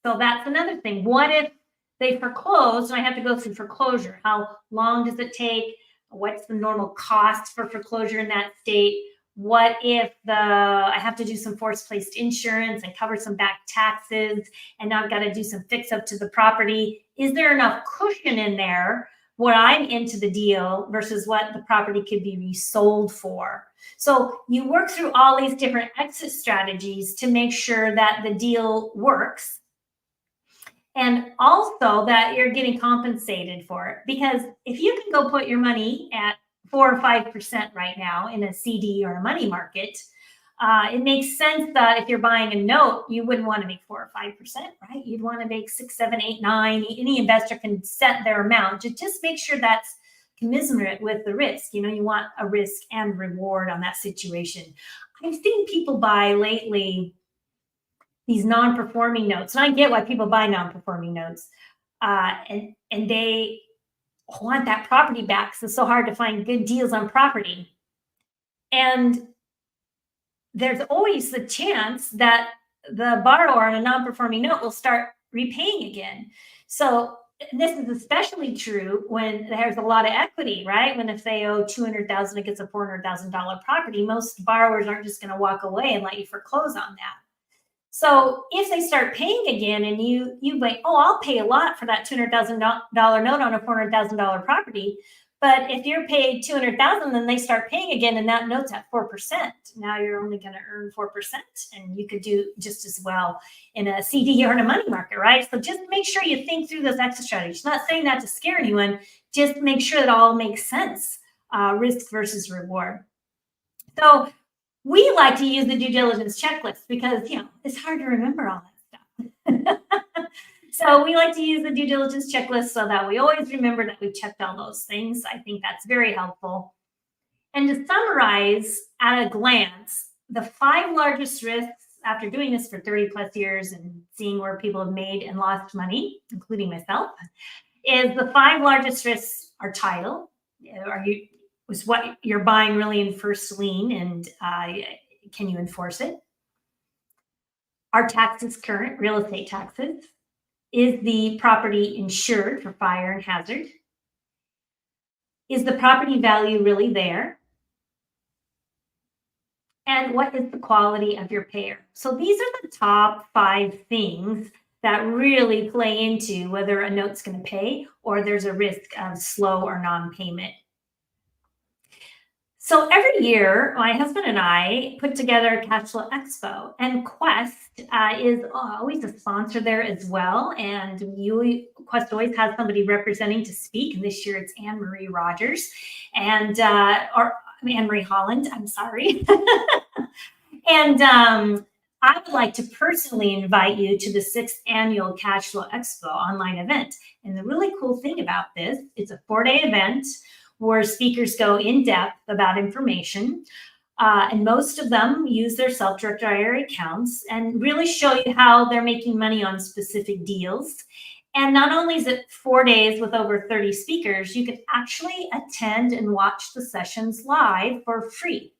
So that's another thing. What if they foreclose and I have to go through foreclosure? How long does it take? What's the normal cost for foreclosure in that state? What if I have to do some force-placed insurance and cover some back taxes, and now I've got to do some fix-up to the property? Is there enough cushion in there where I'm into the deal versus what the property could be resold for? So you work through all these different exit strategies to make sure that the deal works, and also that you're getting compensated for it. Because if you can go put your money at 4 or 5% right now in a CD or a money market, it makes sense that if you're buying a note, you wouldn't want to make 4 or 5%, right? You'd want to make 6, 7, 8, 9. Any investor can set their amount. Just make sure that's commensurate with the risk. You know, you want a risk and reward on that situation. I've seen people buy lately these non-performing notes, and I get why people buy non-performing notes, and they want that property back. So it's so hard to find good deals on property. And there's always the chance that the borrower on a non-performing note will start repaying again. So this is especially true when there's a lot of equity, right? When if they owe $200,000 against a $400,000 property, most borrowers aren't just going to walk away and let you foreclose on that. So if they start paying again and you wait, oh, I'll pay a lot for that $200,000 note on a $400,000 property. But if you're paid $200,000, then they start paying again, and that note's at 4%. Now you're only going to earn 4%, and you could do just as well in a CD or in a money market, right? So just make sure you think through those exit strategies. Not saying that to scare anyone, just make sure that all makes sense, risk versus reward. So we like to use the due diligence checklist because, you know, it's hard to remember all that stuff. So we like to use the due diligence checklist so that we always remember that we checked all those things. I think that's very helpful. And to summarize at a glance, the 5 largest risks, after doing this for 30 plus years and seeing where people have made and lost money, including myself, is the 5 largest risks are title. Was what you're buying really in first lien, and can you enforce it? Are taxes current, real estate taxes? Is the property insured for fire and hazard? Is the property value really there? And what is the quality of your payer? So these are the top 5 things that really play into whether a note's going to pay or there's a risk of slow or non-payment. So every year, my husband and I put together a Cash Flow Expo, and Quest is always a sponsor there as well. And Quest always has somebody representing to speak. And this year it's Anne Marie Rogers Anne Marie Holland. I'm sorry. And I would like to personally invite you to the 6th annual Cash Flow Expo online event. And the really cool thing about this, it's a 4-day event where speakers go in depth about information. And most of them use their self-directed IRA accounts and really show you how they're making money on specific deals. And not only is it 4 days with over 30 speakers, you can actually attend and watch the sessions live for free.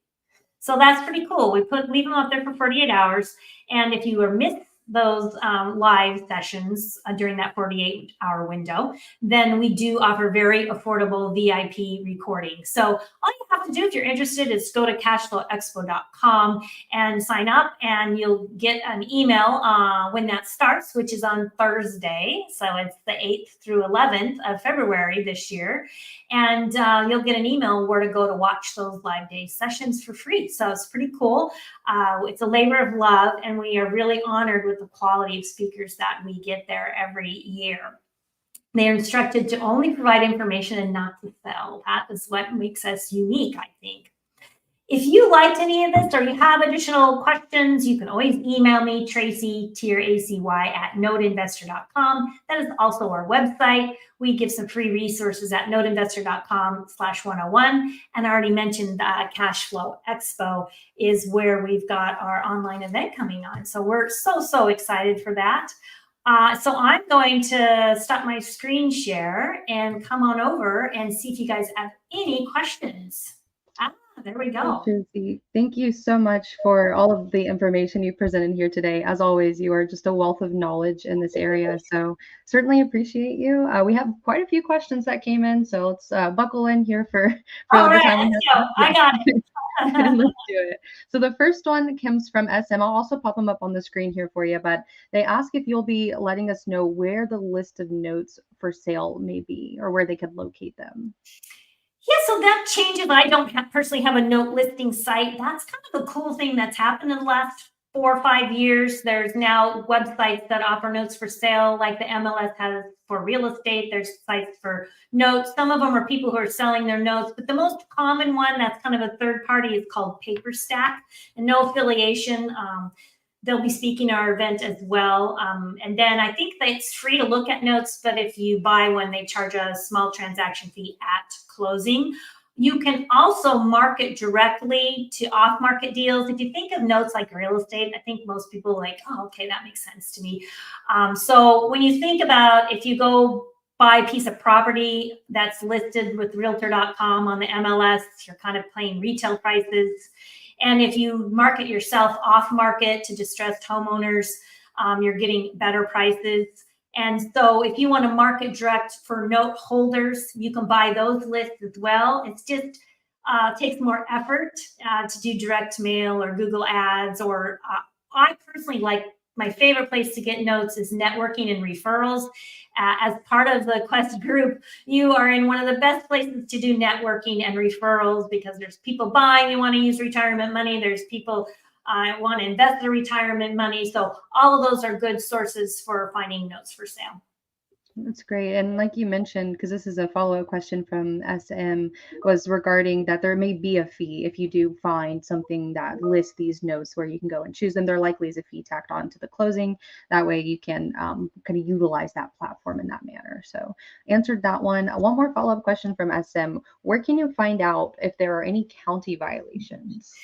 So that's pretty cool. Leave them up there for 48 hours. And if you miss those live sessions during that 48-hour window, then we do offer very affordable VIP recording. So all you have to do if you're interested is go to cashflowexpo.com and sign up, and you'll get an email when that starts, which is on Thursday. So it's the 8th through 11th of February this year. And you'll get an email where to go to watch those live day sessions for free. So it's pretty cool. It's a labor of love, and we are really honored with the quality of speakers that we get there every year. They're instructed to only provide information and not to sell. That is what makes us unique, I think. If you liked any of this or you have additional questions, you can always email me, Tracy, T-R-A-C-Y, at noteinvestor.com. That is also our website. We give some free resources at noteinvestor.com/101. And I already mentioned that Cash Flow Expo is where we've got our online event coming on. So we're so excited for that. So I'm going to stop my screen share and come on over and see if you guys have any questions. There we go. Tracy, thank you so much for all of the information you presented here today. As always, you are just a wealth of knowledge in this area, so certainly appreciate you. We have quite a few questions that came in, so let's buckle in here for all the right, time we have. I got it. Let's do it. So the first one comes from SM. I'll also pop them up on the screen here for you, but they ask if you'll be letting us know where the list of notes for sale may be or where they could locate them. Yeah, so that changes. I don't personally have a note listing site. That's kind of a cool thing that's happened in the last 4 or 5 years. There's now websites that offer notes for sale, like the MLS has for real estate. There's sites for notes. Some of them are people who are selling their notes, but the most common one that's kind of a third party is called PaperStack, and no affiliation. They'll be speaking at our event as well. And then I think that it's free to look at notes, but if you buy one, they charge a small transaction fee at closing. You can also market directly to off-market deals. If you think of notes like real estate, I think most people are like, oh, okay, that makes sense to me. So when you think about if you go buy a piece of property that's listed with realtor.com on the MLS, you're kind of paying retail prices. And if you market yourself off market to distressed homeowners, you're getting better prices. And so if you want to market direct for note holders, you can buy those lists as well. It's just takes more effort to do direct mail or Google ads, or I personally like, my favorite place to get notes is networking and referrals. As part of the Quest group, you are in one of the best places to do networking and referrals, because there's people buying, you want to use retirement money. There's people want to invest their retirement money. So all of those are good sources for finding notes for sale. That's great. And like you mentioned, because this is a follow-up question from SM, was regarding that there may be a fee if you do find something that lists these notes where you can go and choose them. There likely is a fee tacked on to the closing. That way you can kind of utilize that platform in that manner. So answered that one. One more follow-up question from SM. Where can you find out if there are any county violations?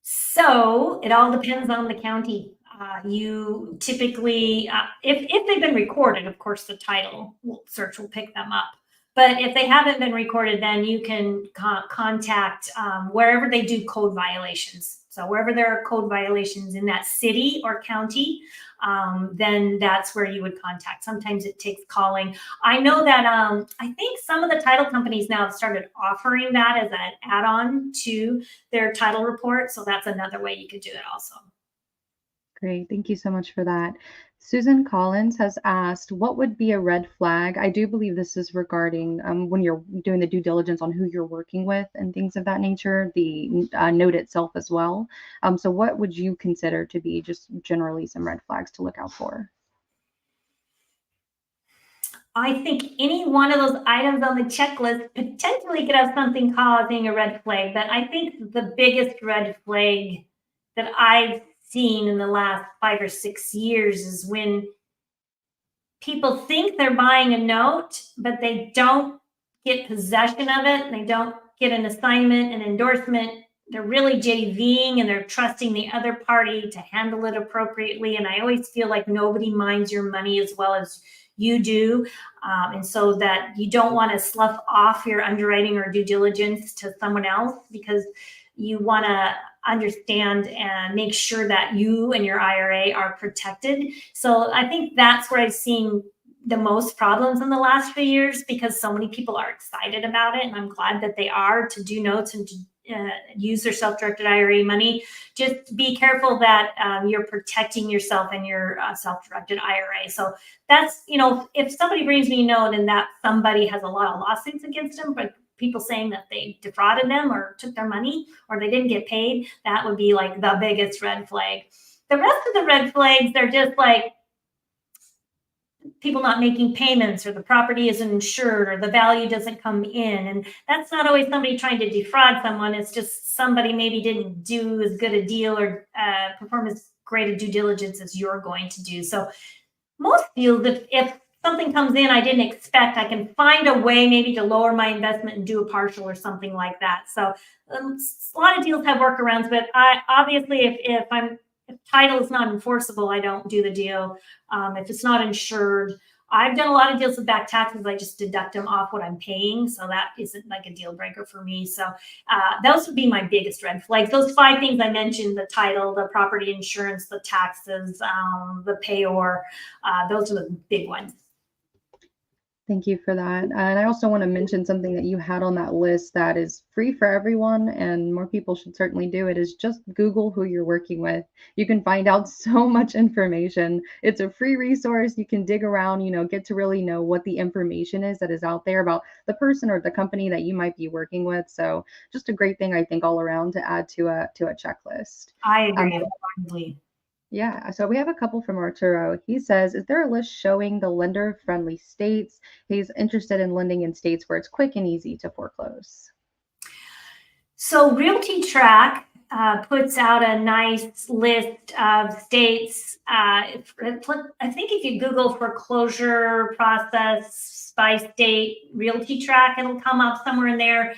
So it all depends on the county. You typically, if they've been recorded, of course, the title search will pick them up. But if they haven't been recorded, then you can contact wherever they do code violations. So wherever there are code violations in that city or county, then that's where you would contact. Sometimes it takes calling. I know that I think some of the title companies now have started offering that as an add-on to their title report. So that's another way you could do it also. Great. Thank you so much for that. Susan Collins has asked, what would be a red flag? I do believe this is regarding when you're doing the due diligence on who you're working with and things of that nature, the note itself as well. So what would you consider to be just generally some red flags to look out for? I think any one of those items on the checklist potentially could have something causing a red flag. But I think the biggest red flag that I've seen in the last 5 or 6 years is when people think they're buying a note, but they don't get possession of it. They don't get an assignment, an endorsement. They're really JVing and they're trusting the other party to handle it appropriately. And I always feel like nobody minds your money as well as you do. And so that you don't want to slough off your underwriting or due diligence to someone else, because you want to understand and make sure that you and your IRA are protected. So I think that's where I've seen the most problems in the last few years, because so many people are excited about it. And I'm glad that they are, to do notes and to use their self-directed IRA money. Just be careful that you're protecting yourself and your self-directed IRA. So that's, if somebody brings me a note and that somebody has a lot of lawsuits against them, but people saying that they defrauded them or took their money or they didn't get paid, that would be like the biggest red flag. The rest of the red flags, they're just like people not making payments, or the property isn't insured, or the value doesn't come in. And that's not always somebody trying to defraud someone. It's just somebody maybe didn't do as good a deal or perform as great a due diligence as you're going to do. So most deals, if something comes in I didn't expect, I can find a way maybe to lower my investment and do a partial or something like that. So a lot of deals have workarounds, but obviously if title is not enforceable, I don't do the deal. If it's not insured, I've done a lot of deals with back taxes. I just deduct them off what I'm paying. So that isn't like a deal breaker for me. So those would be my biggest red flags. Those 5 things I mentioned: the title, the property insurance, the taxes, the payor, those are the big ones. Thank you for that. And I also want to mention something that you had on that list that is free for everyone, and more people should certainly do it, is just Google who you're working with. You can find out so much information. It's a free resource. You can dig around, get to really know what the information is that is out there about the person or the company that you might be working with. So just a great thing, I think, all around to add to a checklist. I agree wholeheartedly. Yeah, so we have a couple from Arturo. He says, is there a list showing the lender-friendly states? He's interested in lending in states where it's quick and easy to foreclose. So Realty Track puts out a nice list of states. I think if you Google foreclosure process by state, Realty Track, it'll come up somewhere in there.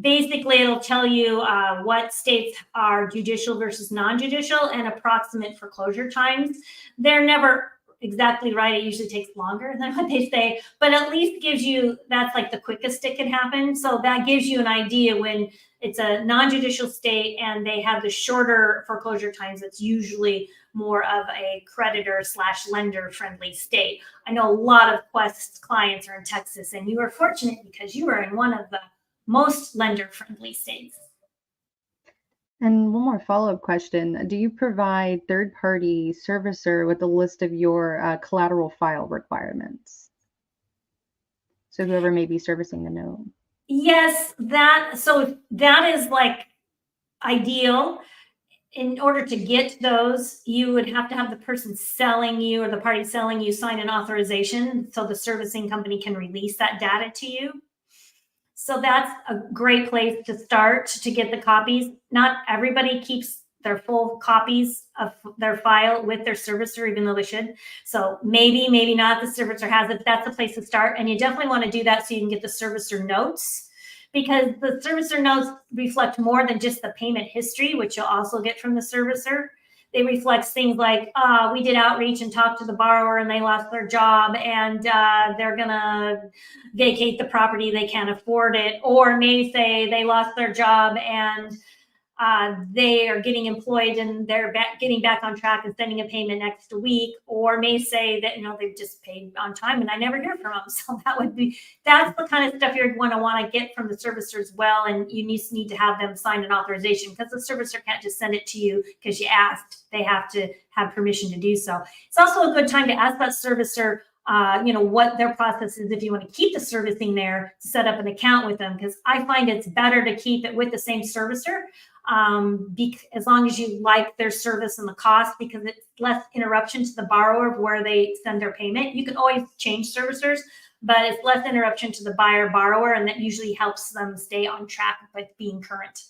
Basically, it'll tell you what states are judicial versus non-judicial and approximate foreclosure times. They're never exactly right. It usually takes longer than what they say, but at least gives you, that's like the quickest it can happen. So that gives you an idea when it's a non-judicial state and they have the shorter foreclosure times. It's usually more of a creditor / lender friendly state. I know a lot of Quest clients are in Texas, and you are fortunate because you are in one of the most lender-friendly states. And one more follow-up question. Do you provide third-party servicer with a list of your collateral file requirements? So whoever may be servicing the note. Yes, that is like ideal. In order to get those, you would have to have the person selling you or the party selling you sign an authorization so the servicing company can release that data to you. So that's a great place to start to get the copies. Not everybody keeps their full copies of their file with their servicer, even though they should. So maybe not, the servicer has it. That's a place to start. And you definitely want to do that so you can get the servicer notes, because the servicer notes reflect more than just the payment history, which you'll also get from the servicer. They reflect things like, we did outreach and talked to the borrower and they lost their job and they're going to vacate the property. They can't afford it. Or may say they lost their job and they are getting employed and they're getting back on track and sending a payment next week, or may say that, they've just paid on time and I never hear from them. So that's the kind of stuff you're going to want to get from the servicer as well. And you need to have them sign an authorization, because the servicer can't just send it to you because you asked. They have to have permission to do so. It's also a good time to ask that servicer, what their process is if you want to keep the servicing there, to set up an account with them, because I find it's better to keep it with the same servicer, as long as you like their service and the cost, because it's less interruption to the borrower of where they send their payment. You can always change servicers, but it's less interruption to the buyer borrower, and that usually helps them stay on track with being current.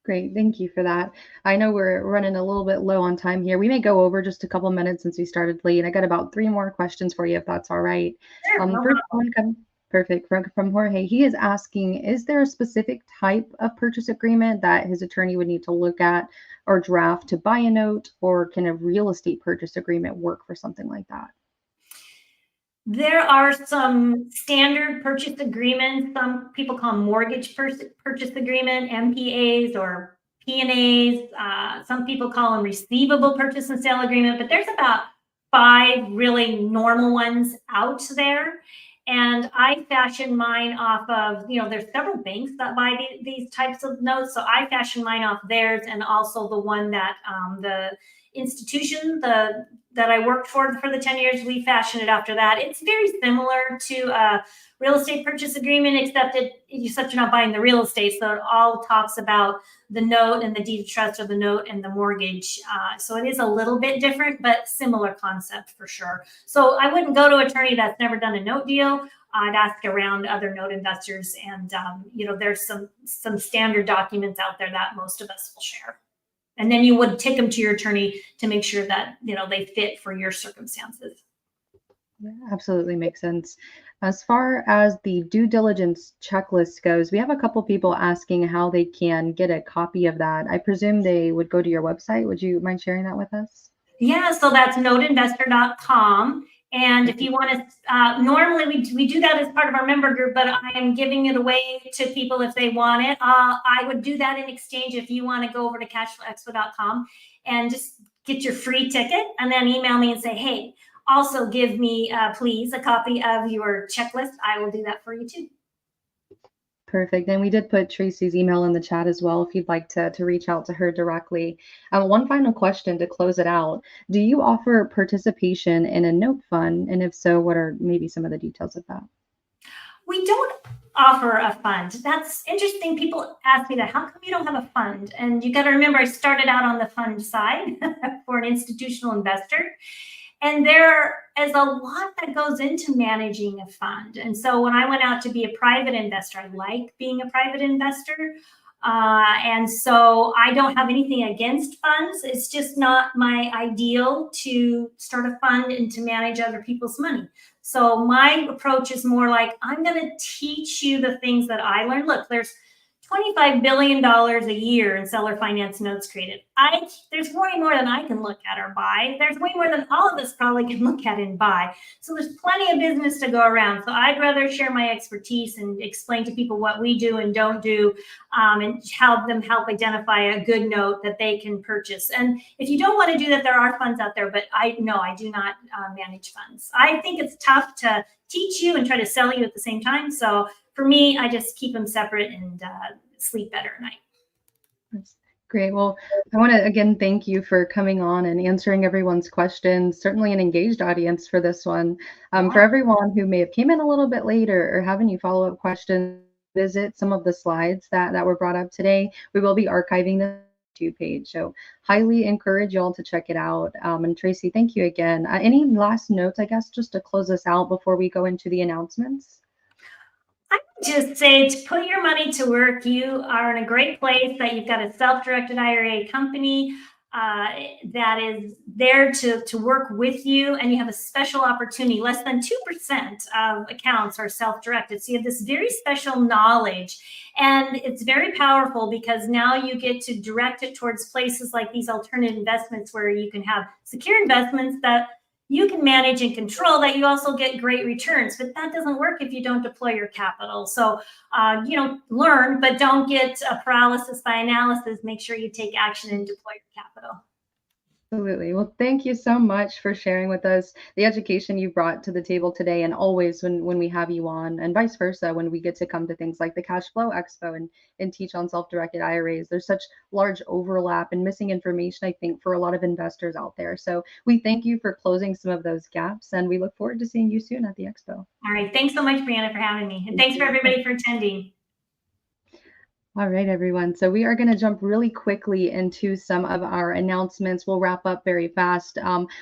Great. Thank you for that. I know we're running a little bit low on time here. We may go over just a couple minutes since we started late. I got about 3 more questions for you, if that's all right. Sure, First one perfect from Jorge. He is asking, is there a specific type of purchase agreement that his attorney would need to look at or draft to buy a note, or can a real estate purchase agreement work for something like that? There are some standard purchase agreements. Some people call them mortgage purchase agreement, MPAs or P&As. Some people call them receivable purchase and sale agreement, but there's about 5 really normal ones out there. And I fashion mine off of, there's several banks that buy these types of notes. So I fashion mine off theirs, and also the one that the institution that I worked for the 10 years, we fashioned it after that. It's very similar to a real estate purchase agreement, except you're not buying the real estate. So it all talks about the note and the deed of trust, or the note and the mortgage. So it is a little bit different, but similar concept for sure. So I wouldn't go to an attorney that's never done a note deal. I'd ask around other note investors, and there's some standard documents out there that most of us will share. And then you would take them to your attorney to make sure that, they fit for your circumstances. Yeah, absolutely makes sense. As far as the due diligence checklist goes, we have a couple people asking how they can get a copy of that. I presume they would go to your website. Would you mind sharing that with us? Yeah, so that's noteinvestor.com. And if you want to, normally we do that as part of our member group, but I am giving it away to people if they want it. I would do that in exchange if you want to go over to cashflowexpo.com and just get your free ticket, and then email me and say, hey, also give me, please, a copy of your checklist. I will do that for you too. Perfect. And we did put Tracy's email in the chat as well, if you'd like to reach out to her directly. One final question to close it out. Do you offer participation in a note fund? And if so, what are maybe some of the details of that? We don't offer a fund. That's interesting. People ask me that. How come you don't have a fund? And you got to remember, I started out on the fund side for an institutional investor. And there is a lot that goes into managing a fund. And so when I went out to be a private investor, I like being a private investor. And so I don't have anything against funds. It's just not my ideal to start a fund and to manage other people's money. So my approach is more like, I'm going to teach you the things that I learned. Look, there's $25 billion a year in seller finance notes created. There's way more than I can look at or buy. There's way more than all of us probably can look at and buy. So there's plenty of business to go around. So I'd rather share my expertise and explain to people what we do and don't do, and help them identify a good note that they can purchase. And if you don't want to do that, there are funds out there, but I do not manage funds. I think it's tough to teach you and try to sell you at the same time. So for me, I just keep them separate and sleep better at night. That's great. Well, I want to again thank you for coming on and answering everyone's questions. Certainly an engaged audience for this one. For everyone who may have came in a little bit late or have any follow-up questions, visit some of the slides that were brought up today. We will be archiving the YouTube page, so highly encourage y'all to check it out. And Tracy, thank you again. Any last notes, I guess, just to close us out before we go into the announcements? I would just say to put your money to work. You are in a great place that you've got a self-directed IRA company that is there to work with you, and you have a special opportunity. Less than 2% of accounts are self-directed. So you have this very special knowledge, and it's very powerful because now you get to direct it towards places like these alternative investments where you can have secure investments that you can manage and control that. You also get great returns, but that doesn't work if you don't deploy your capital. So, learn, but don't get paralysis by analysis. Make sure you take action and deploy your capital. Absolutely. Well, thank you so much for sharing with us the education you brought to the table today, and always when we have you on, and vice versa, when we get to come to things like the Cash Flow Expo and teach on self-directed IRAs. There's such large overlap and missing information, I think, for a lot of investors out there. So we thank you for closing some of those gaps, and we look forward to seeing you soon at the expo. All right. Thanks so much, Brianna, for having me. And thanks for everybody for attending. All right, everyone. So we are going to jump really quickly into some of our announcements. We'll wrap up very fast.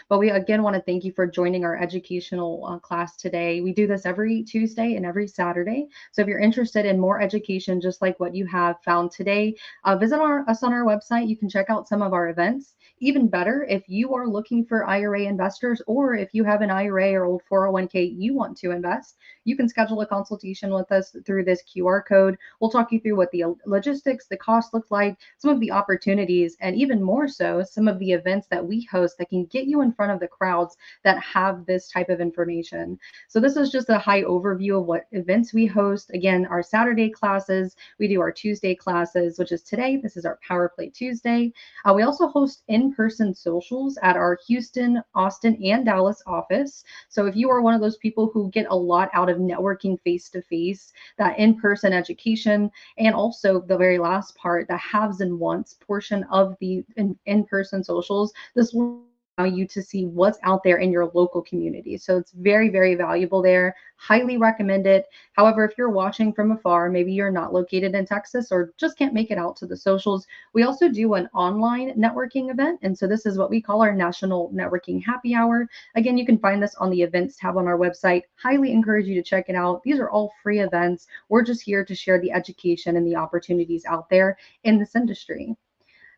But we again want to thank you for joining our educational class today. We do this every Tuesday and every Saturday. So if you're interested in more education, just like what you have found today, visit us on our website. You can check out some of our events. Even better, if you are looking for IRA investors, or if you have an IRA or old 401k you want to invest, you can schedule a consultation with us through this QR code. We'll talk you through what the logistics, the cost look like, some of the opportunities, and even more so, some of the events that we host that can get you in front of the crowds that have this type of information. So this is just a high overview of what events we host. Again, our Saturday classes, we do our Tuesday classes, which is today. This is our Powerplay Tuesday. We also host in-person socials at our Houston, Austin, and Dallas office. So if you are one of those people who get a lot out of networking face-to-face, that in-person education, and also the very last part, the haves and wants portion of the in-person socials, this will allow you to see what's out there in your local community. So it's very, very valuable there. Highly recommend it. However, if you're watching from afar, maybe you're not located in Texas or just can't make it out to the socials, we also do an online networking event. And so this is what we call our National Networking Happy Hour. Again, you can find this on the events tab on our website. Highly encourage you to check it out. These are all free events. We're just here to share the education and the opportunities out there in this industry.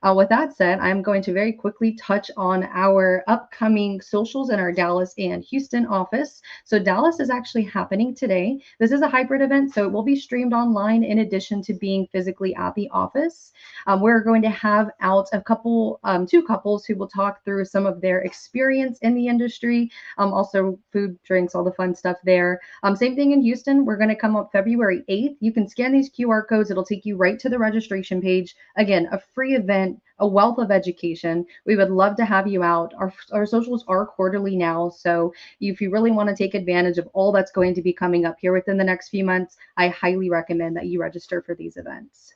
With that said, I'm going to very quickly touch on our upcoming socials in our Dallas and Houston office. So Dallas is actually happening today. This is a hybrid event, so it will be streamed online in addition to being physically at the office. We're going to have out a couple, two couples who will talk through some of their experience in the industry, also food, drinks, all the fun stuff there. Same thing in Houston. We're going to come up February 8th. You can scan these QR codes. It'll take you right to the registration page. Again, a free event, a wealth of education. We would love to have you out. Our socials are quarterly now. So if you really want to take advantage of all that's going to be coming up here within the next few months, I highly recommend that you register for these events.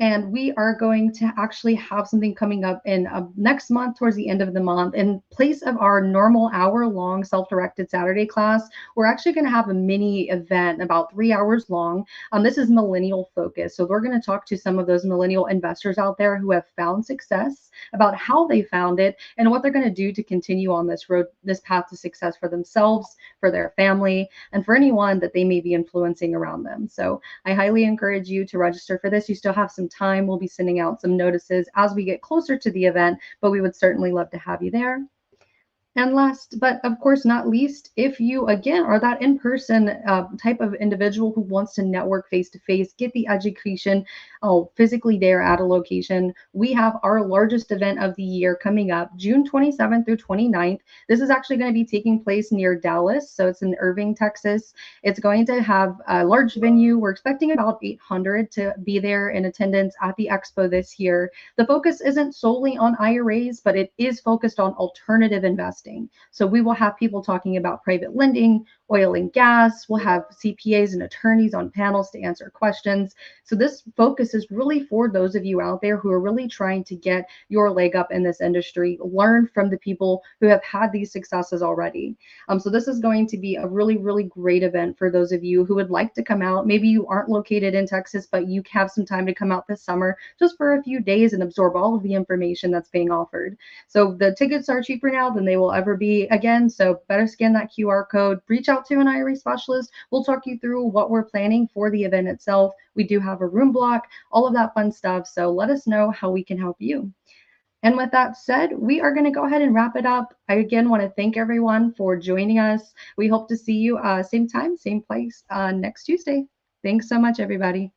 And we are going to actually have something coming up in next month, towards the end of the month. In place of our normal hour-long self-directed Saturday class, we're actually going to have a mini event about 3 hours long. This is millennial focused. So we're going to talk to some of those millennial investors out there who have found success, about how they found it, and what they're going to do to continue on this road, this path to success for themselves, for their family, and for anyone that they may be influencing around them. So I highly encourage you to register for this. You still have some time. We'll be sending out some notices as we get closer to the event, but we would certainly love to have you there. And last, but of course not least, if you, again, are that in-person type of individual who wants to network face-to-face, get the education physically there at a location, we have our largest event of the year coming up, June 27th through 29th. This is actually going to be taking place near Dallas, so it's in Irving, Texas. It's going to have a large venue. We're expecting about 800 to be there in attendance at the expo this year. The focus isn't solely on IRAs, but it is focused on alternative investing. So we will have people talking about private lending, oil and gas. We'll have CPAs and attorneys on panels to answer questions. So this focus is really for those of you out there who are really trying to get your leg up in this industry, learn from the people who have had these successes already. So this is going to be a really, really great event for those of you who would like to come out. Maybe you aren't located in Texas, but you have some time to come out this summer just for a few days and absorb all of the information that's being offered. So the tickets are cheaper now than they will ever be again. So better scan that QR code, reach out to an IRA specialist. We'll talk you through what we're planning for the event itself. We do have a room block, all of that fun stuff. So let us know how we can help you. And with that said, we are going to go ahead and wrap it up. I again want to thank everyone for joining us. We hope to see you same time, same place next Tuesday. Thanks so much, everybody.